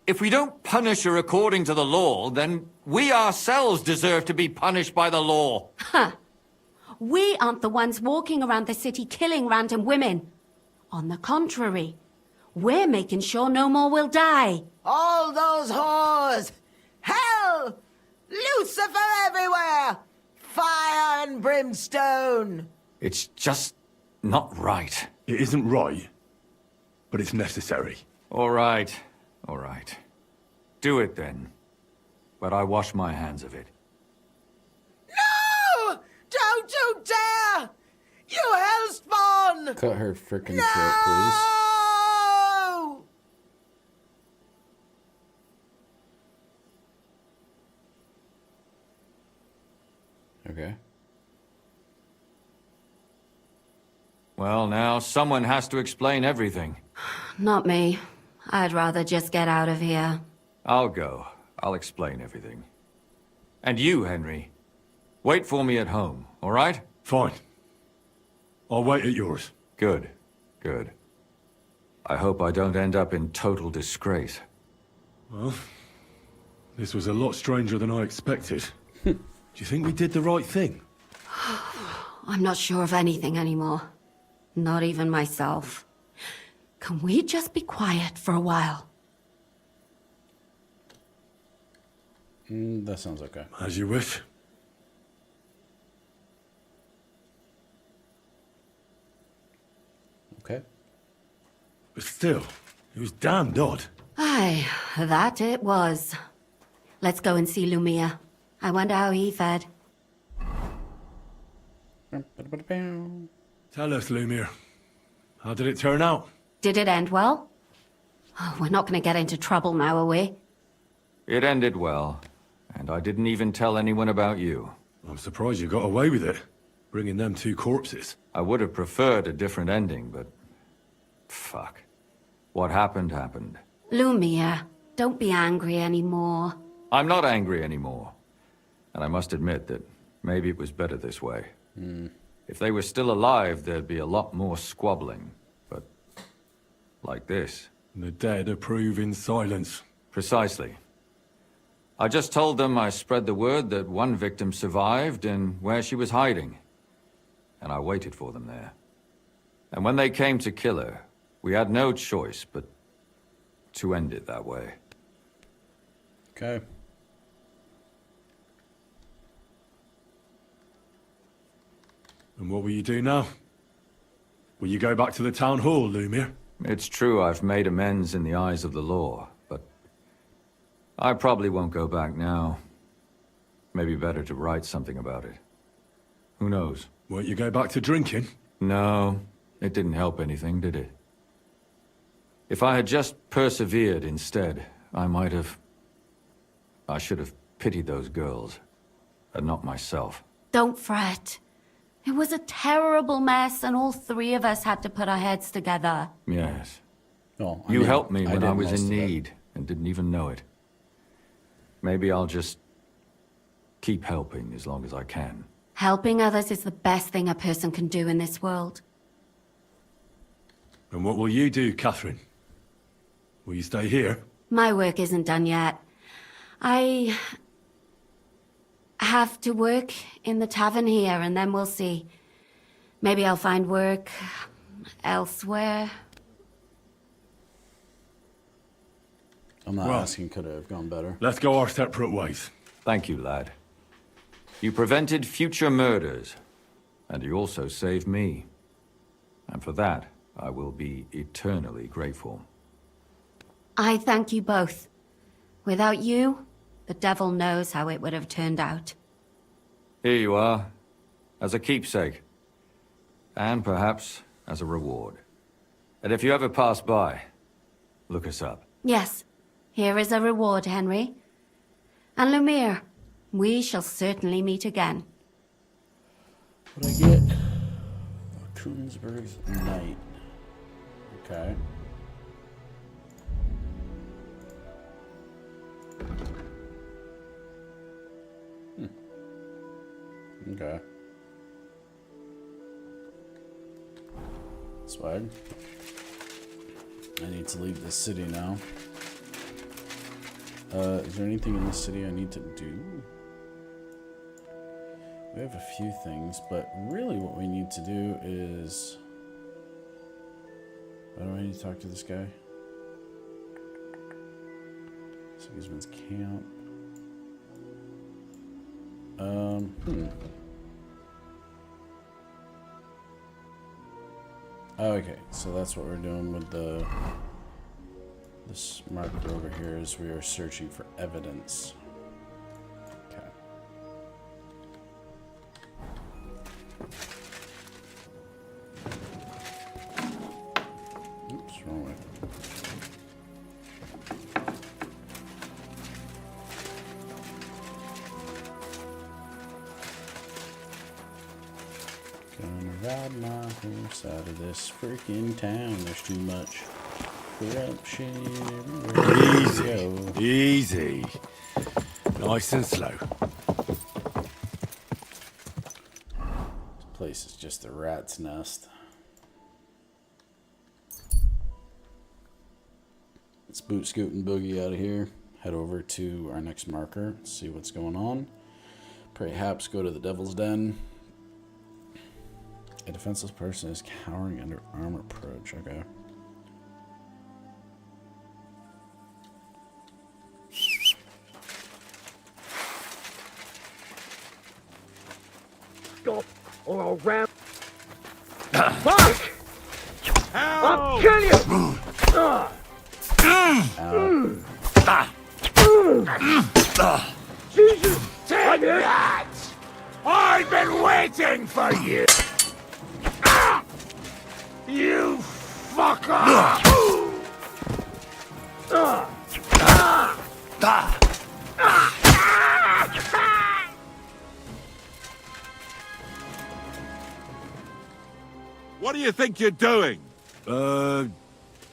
if we don't punish her according to the law, then we ourselves deserve to be punished by the law. Huh. We aren't the ones walking around the city killing random women. On the contrary, we're making sure no more will die. All those whores. Hell! Lucifer everywhere! Fire and brimstone! It's just not right. It isn't right, but it's necessary. All right, all right. Do it then. But I wash my hands of it. No! Don't you dare! You hellspawn! Cut her frickin' throat, please. No! Okay. Well, now someone has to explain everything. Not me. I'd rather just get out of here. I'll go. I'll explain everything. And you, Henry, wait for me at home, all right? Fine. I'll wait at yours. Good, good. I hope I don't end up in total disgrace. Well, this was a lot stranger than I expected. Do you think we did the right thing? I'm not sure of anything anymore. Not even myself. Can we just be quiet for a while? That sounds okay. As you wish. Okay. But still, it was damned odd. Aye, that it was. Let's go and see Lumiere. I wonder how he fared. Tell us, Lumiere. How did it turn out? Did it end well? Oh, we're not going to get into trouble now, are we? It ended well, and I didn't even tell anyone about you. I'm surprised you got away with it, bringing them two corpses. I would have preferred a different ending, but... fuck. What happened, happened. Lumiere, don't be angry anymore. I'm not angry anymore. And I must admit that maybe it was better this way. If they were still alive, there'd be a lot more squabbling. But... like this. The dead approve in silence. Precisely. I just told them I spread the word that one victim survived and where she was hiding. And I waited for them there. And when they came to kill her, we had no choice but to end it that way. Okay. And what will you do now? Will you go back to the town hall, Lumiere? It's true I've made amends in the eyes of the law, but I probably won't go back now. Maybe better to write something about it. Who knows? Won't you go back to drinking? No, it didn't help anything, did it? If I had just persevered instead, I might have... I should have pitied those girls, and not myself. Don't fret. It was a terrible mess, and all three of us had to put our heads together. Yes. Well, You helped me when I did was most in of it. need, and didn't even know it. Maybe I'll just keep helping as long as I can. Helping others is the best thing a person can do in this world. And what will you do, Catherine? Will you stay here? My work isn't done yet. I have to work in the tavern here, and then we'll see. Maybe I'll find work elsewhere. I'm not Well, asking could it have gone better. Let's go our separate ways. Thank you, lad. You prevented future murders, and you also saved me. And for that, I will be eternally grateful. I thank you both. Without you, The devil knows how it would have turned out. Here you are, as a keepsake. And perhaps as a reward. And if you ever pass by, look us up. Yes, here is a reward, Henry. And Lumiere, we shall certainly meet again. What I get? Koonsberg's Knight. Okay. Okay. Swag. I need to leave the city now. Is there anything in the city I need to do? We have a few things, but really what we need to do is... Why do I need to talk to this guy? Sigismund's camp. Okay, so that's what we're doing with this marker over here is we are searching for evidence. Okay. Oops, wrong way. Gonna ride my horse out of this freaking town. There's too much corruption everywhere. Easy, easy. Nice and slow. This place is just a rat's nest. Let's boot, scoot, and boogie out of here. Head over to our next marker. See what's going on. Perhaps go to the Devil's Den. A defenseless person is cowering under armor approach. Okay. Stop, or I'll ram. Fuck! I'll kill you! Jesus, take that! I've been waiting for you! You fucker! What do you think you're doing?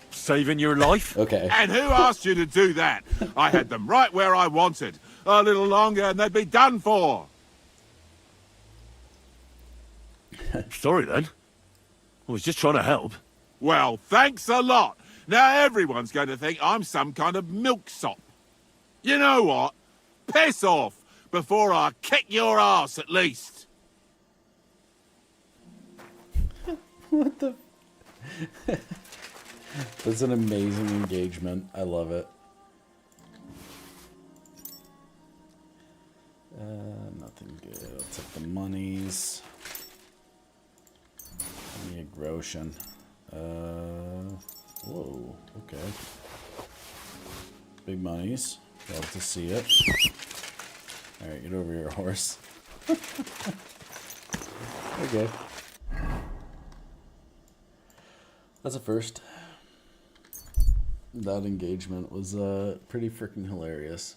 Saving your life? Okay. And who asked you to do that? I had them right where I wanted. A little longer and they'd be done for. Sorry then. I was just trying to help. Well, thanks a lot. Now everyone's going to think I'm some kind of milksop. You know what? Piss off before I kick your ass at least. What the... That's an amazing engagement. I love it. Nothing good. I'll take the monies. Give me a groschen. Whoa, okay. Big monies. Love to see it. Alright, get over your horse. Okay. That's a first. That engagement was pretty freaking hilarious.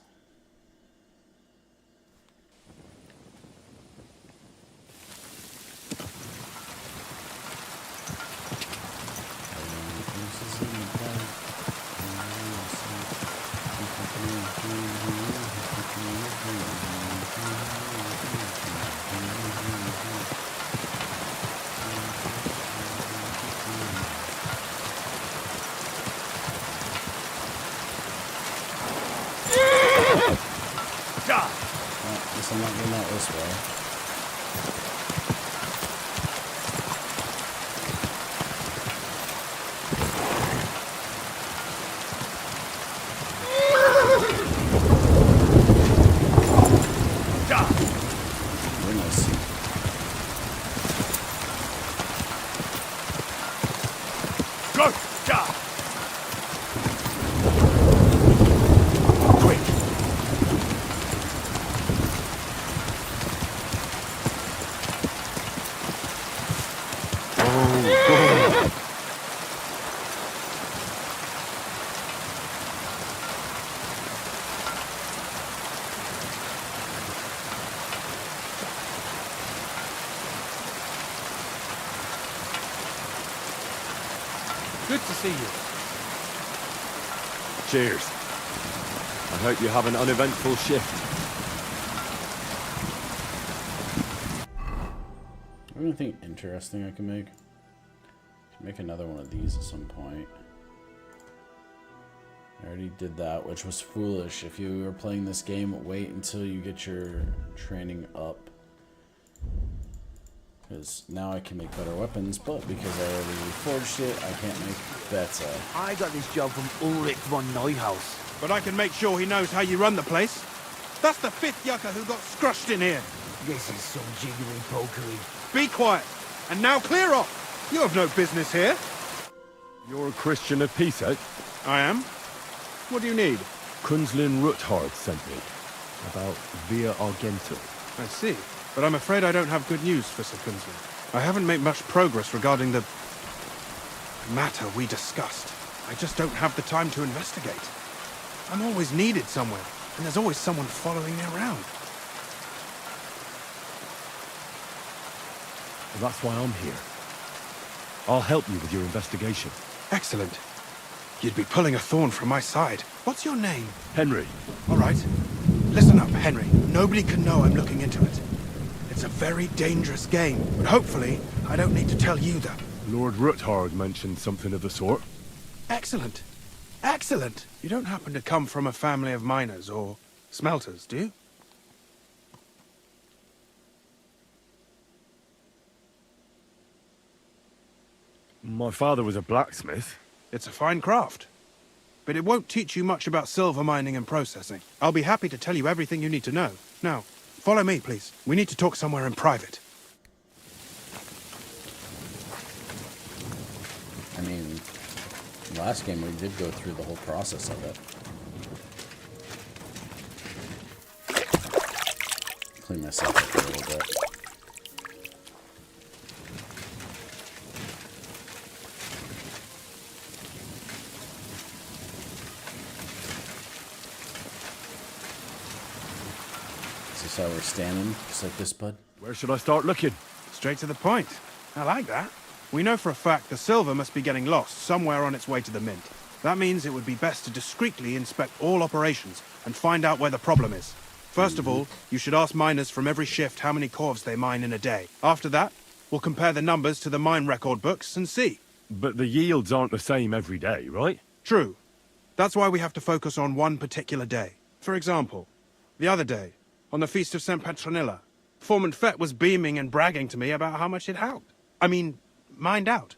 Guess I'm not getting out this way. Good to see you. Cheers. I hope you have an uneventful shift. Anything interesting I can make? Make another one of these at some point. I already did that, which was foolish. If you are playing this game, wait until you get your training up. Because now I can make better weapons, but because I already forged it, I can't make better. I got this job from Ulrich von Neuhaus. But I can make sure he knows how you run the place. That's the 5th yucca who got scrushed in here. This is some jiggery-pokery. Be quiet. And now clear off. You have no business here. You're a Christian of peace, eh? I am. What do you need? Kunzlin Ruthard sent me. About Via Argento. I see. But I'm afraid I don't have good news for Sir Kunzlin. I haven't made much progress regarding the matter we discussed. I just don't have the time to investigate. I'm always needed somewhere, and there's always someone following me around. Well, that's why I'm here. I'll help you with your investigation. Excellent. You'd be pulling a thorn from my side. What's your name? Henry. All right. Listen up, Henry. Nobody can know I'm looking into it. It's a very dangerous game, but hopefully I don't need to tell you that. Lord Ruthard mentioned something of the sort. Excellent. Excellent. You don't happen to come from a family of miners or smelters, do you? My father was a blacksmith. It's a fine craft. But it won't teach you much about silver mining and processing. I'll be happy to tell you everything you need to know. Now, follow me, please. We need to talk somewhere in private. I mean, last game we did go through the whole process of it. Clean myself up a little bit. Is this how we're standing? Just like this, bud? Where should I start looking? Straight to the point. I like that. We know for a fact the silver must be getting lost somewhere on its way to the mint. That means it would be best to discreetly inspect all operations and find out where the problem is. First of all, you should ask miners from every shift how many corves they mine in a day. After that, we'll compare the numbers to the mine record books and see. But the yields aren't the same every day, right? True. That's why we have to focus on one particular day. For example, the other day, on the Feast of St. Petronilla, Foreman Fett was beaming and bragging to me about how much it helped. I mean, mined out.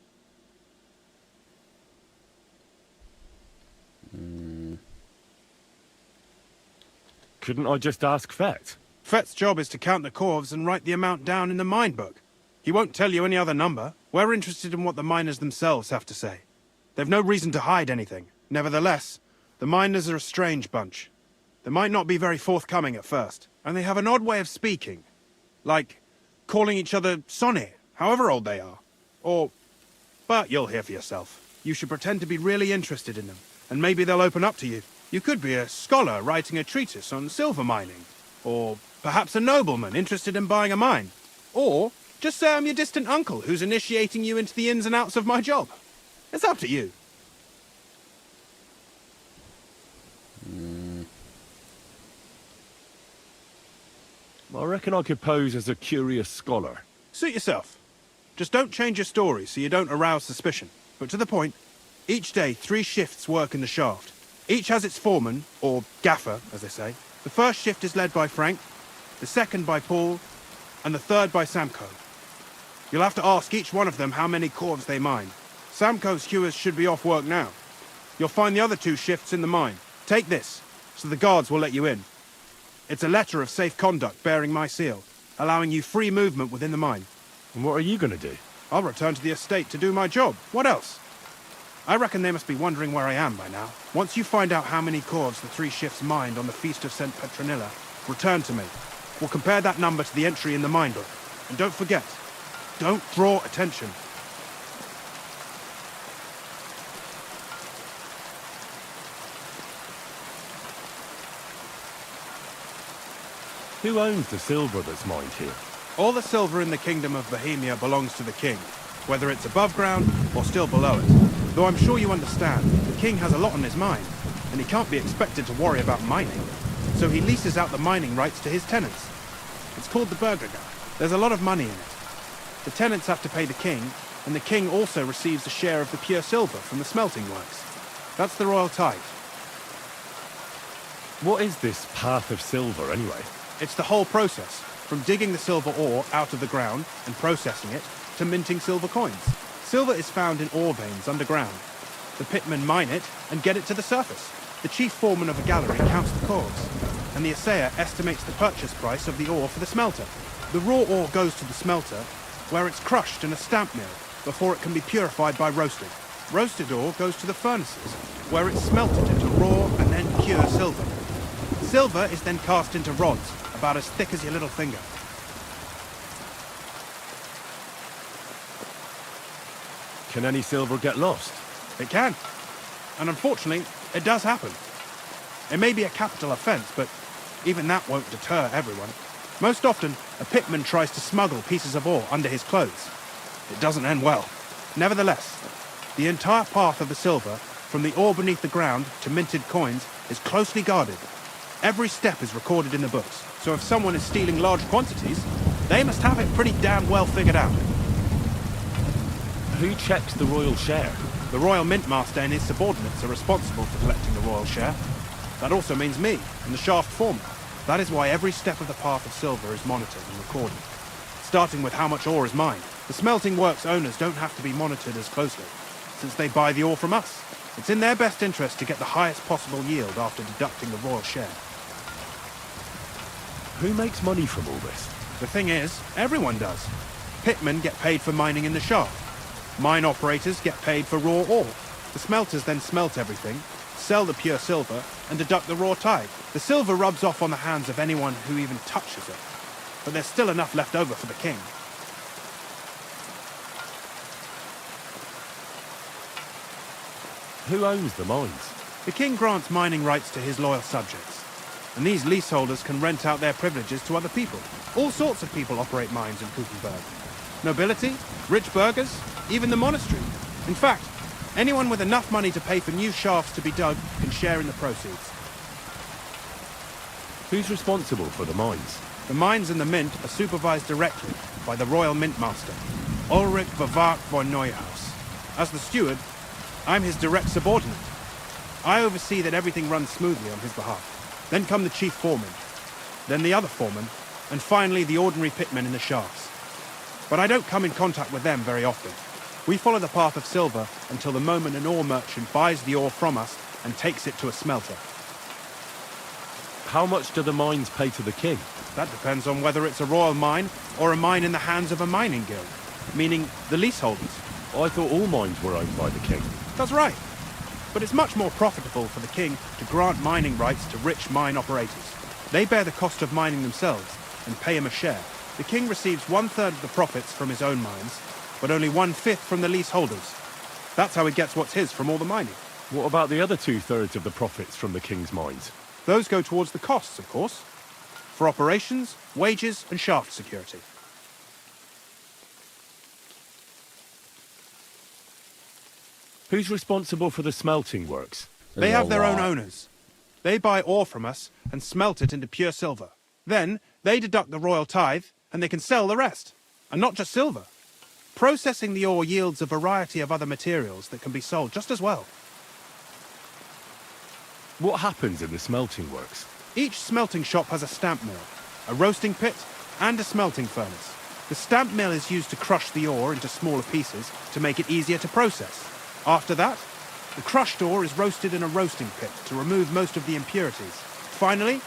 Couldn't I just ask Fett? Fett's job is to count the corves and write the amount down in the mine book. He won't tell you any other number. We're interested in what the miners themselves have to say. They've no reason to hide anything. Nevertheless, the miners are a strange bunch. They might not be very forthcoming at first, and they have an odd way of speaking. Like calling each other Sonny, however old they are. But you'll hear for yourself. You should pretend to be really interested in them, and maybe they'll open up to you. You could be a scholar writing a treatise on silver mining, or perhaps a nobleman interested in buying a mine. Or just say I'm your distant uncle who's initiating you into the ins and outs of my job. It's up to you. I reckon I could pose as a curious scholar. Suit yourself. Just don't change your story so you don't arouse suspicion. But to the point, each day 3 shifts work in the shaft. Each has its foreman, or gaffer, as they say. The first shift is led by Frank, the second by Paul, and the third by Samko. You'll have to ask each one of them how many corves they mine. Samko's hewers should be off work now. You'll find the other 2 shifts in the mine. Take this, so the guards will let you in. It's a letter of safe conduct bearing my seal, allowing you free movement within the mine. And what are you going to do? I'll return to the estate to do my job. What else? I reckon they must be wondering where I am by now. Once you find out how many corves the 3 shifts mined on the Feast of St. Petronilla, return to me. We'll compare that number to the entry in the mine book. And don't forget, don't draw attention. Who owns the silver that's mined here? All the silver in the kingdom of Bohemia belongs to the king, whether it's above ground or still below it. Though I'm sure you understand, the king has a lot on his mind, and he can't be expected to worry about mining. So he leases out the mining rights to his tenants. It's called the Burgergar. There's a lot of money in it. The tenants have to pay the king, and the king also receives a share of the pure silver from the smelting works. That's the royal tithe. What is this path of silver, anyway? It's the whole process, from digging the silver ore out of the ground and processing it, to minting silver coins. Silver is found in ore veins underground. The pitmen mine it and get it to the surface. The chief foreman of a gallery counts the cores, and the assayer estimates the purchase price of the ore for the smelter. The raw ore goes to the smelter, where it's crushed in a stamp mill before it can be purified by roasting. Roasted ore goes to the furnaces, where it's smelted into raw and then pure silver. Silver is then cast into rods, about as thick as your little finger. Can any silver get lost? It can. And unfortunately, it does happen. It may be a capital offence, but even that won't deter everyone. Most often, a pitman tries to smuggle pieces of ore under his clothes. It doesn't end well. Nevertheless, the entire path of the silver, from the ore beneath the ground to minted coins, is closely guarded. Every step is recorded in the books, so if someone is stealing large quantities, they must have it pretty damn well figured out. Who checks the royal share? The royal mint master and his subordinates are responsible for collecting the royal share. That also means me, and the shaft foreman. That is why every step of the path of silver is monitored and recorded. Starting with how much ore is mined. The smelting works owners don't have to be monitored as closely, since they buy the ore from us. It's in their best interest to get the highest possible yield after deducting the royal share. Who makes money from all this? The thing is, everyone does. Pitmen get paid for mining in the shaft. Mine operators get paid for raw ore. The smelters then smelt everything, sell the pure silver, and deduct the raw tithe. The silver rubs off on the hands of anyone who even touches it. But there's still enough left over for the king. Who owns the mines? The king grants mining rights to his loyal subjects, and these leaseholders can rent out their privileges to other people. All sorts of people operate mines in Kuchenberg. Nobility, rich burghers, even the monastery. In fact, anyone with enough money to pay for new shafts to be dug can share in the proceeds. Who's responsible for the mines? The mines and the mint are supervised directly by the royal mint master, Ulrich Bavard von Neuhaus. As the steward, I'm his direct subordinate. I oversee that everything runs smoothly on his behalf. Then come the chief foreman, then the other foreman, and finally the ordinary pitmen in the shafts. But I don't come in contact with them very often. We follow the path of silver until the moment an ore merchant buys the ore from us and takes it to a smelter. How much do the mines pay to the king? That depends on whether it's a royal mine or a mine in the hands of a mining guild, meaning the leaseholders. I thought all mines were owned by the king. That's right. But it's much more profitable for the king to grant mining rights to rich mine operators. They bear the cost of mining themselves and pay him a share. The king receives 1/3 of the profits from his own mines, but only 1/5 from the leaseholders. That's how he gets what's his from all the mining. What about the other 2/3 of the profits from the king's mines? Those go towards the costs, of course, for operations, wages, and shaft security. Who's responsible for the smelting works? They have their own owners. They buy ore from us and smelt it into pure silver. Then they deduct the royal tithe and they can sell the rest. And not just silver. Processing the ore yields a variety of other materials that can be sold just as well. What happens in the smelting works? Each smelting shop has a stamp mill, a roasting pit, and a smelting furnace. The stamp mill is used to crush the ore into smaller pieces to make it easier to process. After that, the crushed ore is roasted in a roasting pit to remove most of the impurities. Finally,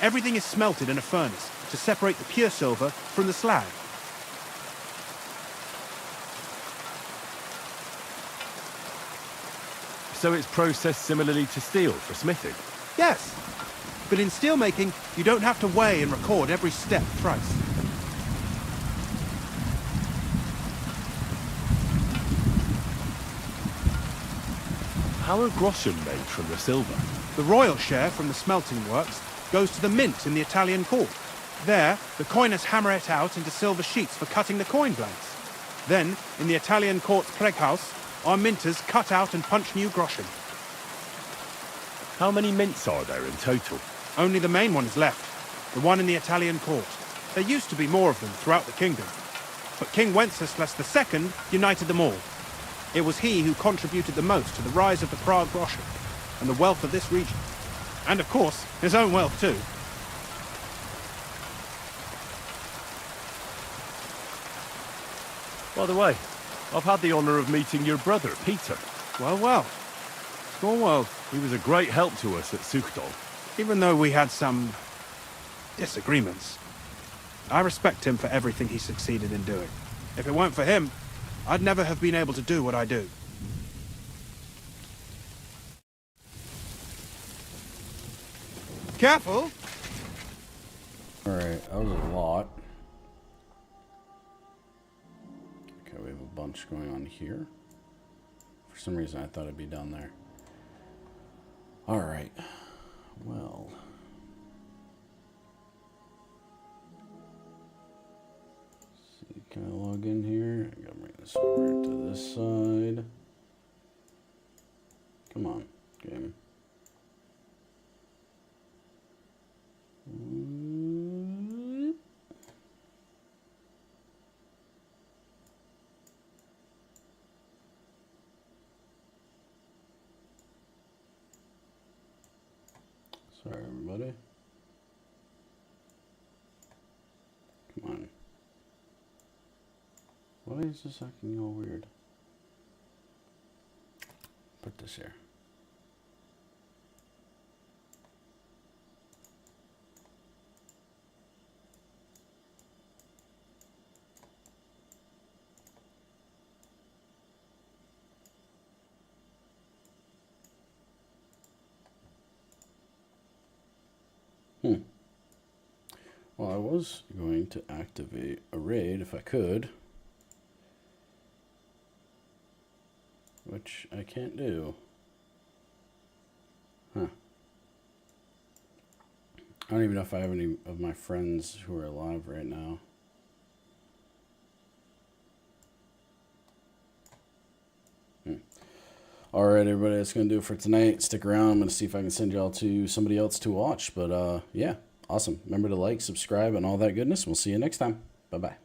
everything is smelted in a furnace to separate the pure silver from the slag. So it's processed similarly to steel for smithing? Yes, but in steelmaking, you don't have to weigh and record every step thrice. How are groschen made from the silver? The royal share from the smelting works goes to the mint in the Italian court. There, the coiners hammer it out into silver sheets for cutting the coin blanks. Then, in the Italian court's preghouse, our minters cut out and punch new groschen. How many mints are there in total? Only the main one is left, the one in the Italian court. There used to be more of them throughout the kingdom, but King Wenceslas II united them all. It was he who contributed the most to the rise of the Prague groschen and the wealth of this region. And of course, his own wealth too. By the way, I've had the honor of meeting your brother, Peter. Well, well. Small world. He was a great help to us at Suchdol. Even though we had some disagreements, I respect him for everything he succeeded in doing. If it weren't for him, I'd never have been able to do what I do. Careful! Alright, that was a lot. Okay, we have a bunch going on here. For some reason I thought it'd be down there. Alright. Well. Let's see, can I log in here? I gotta bring this over to this side. Come on, game. Sorry, everybody. Come on. Why is this acting all weird? Put this here. Well, I was going to activate a raid if I could, which I can't do. Huh. I don't even know if I have any of my friends who are alive right now. Alright, everybody, that's going to do it for tonight. Stick around. I'm going to see if I can send y'all to somebody else to watch. But, yeah, awesome. Remember to like, subscribe, and all that goodness. We'll see you next time. Bye-bye.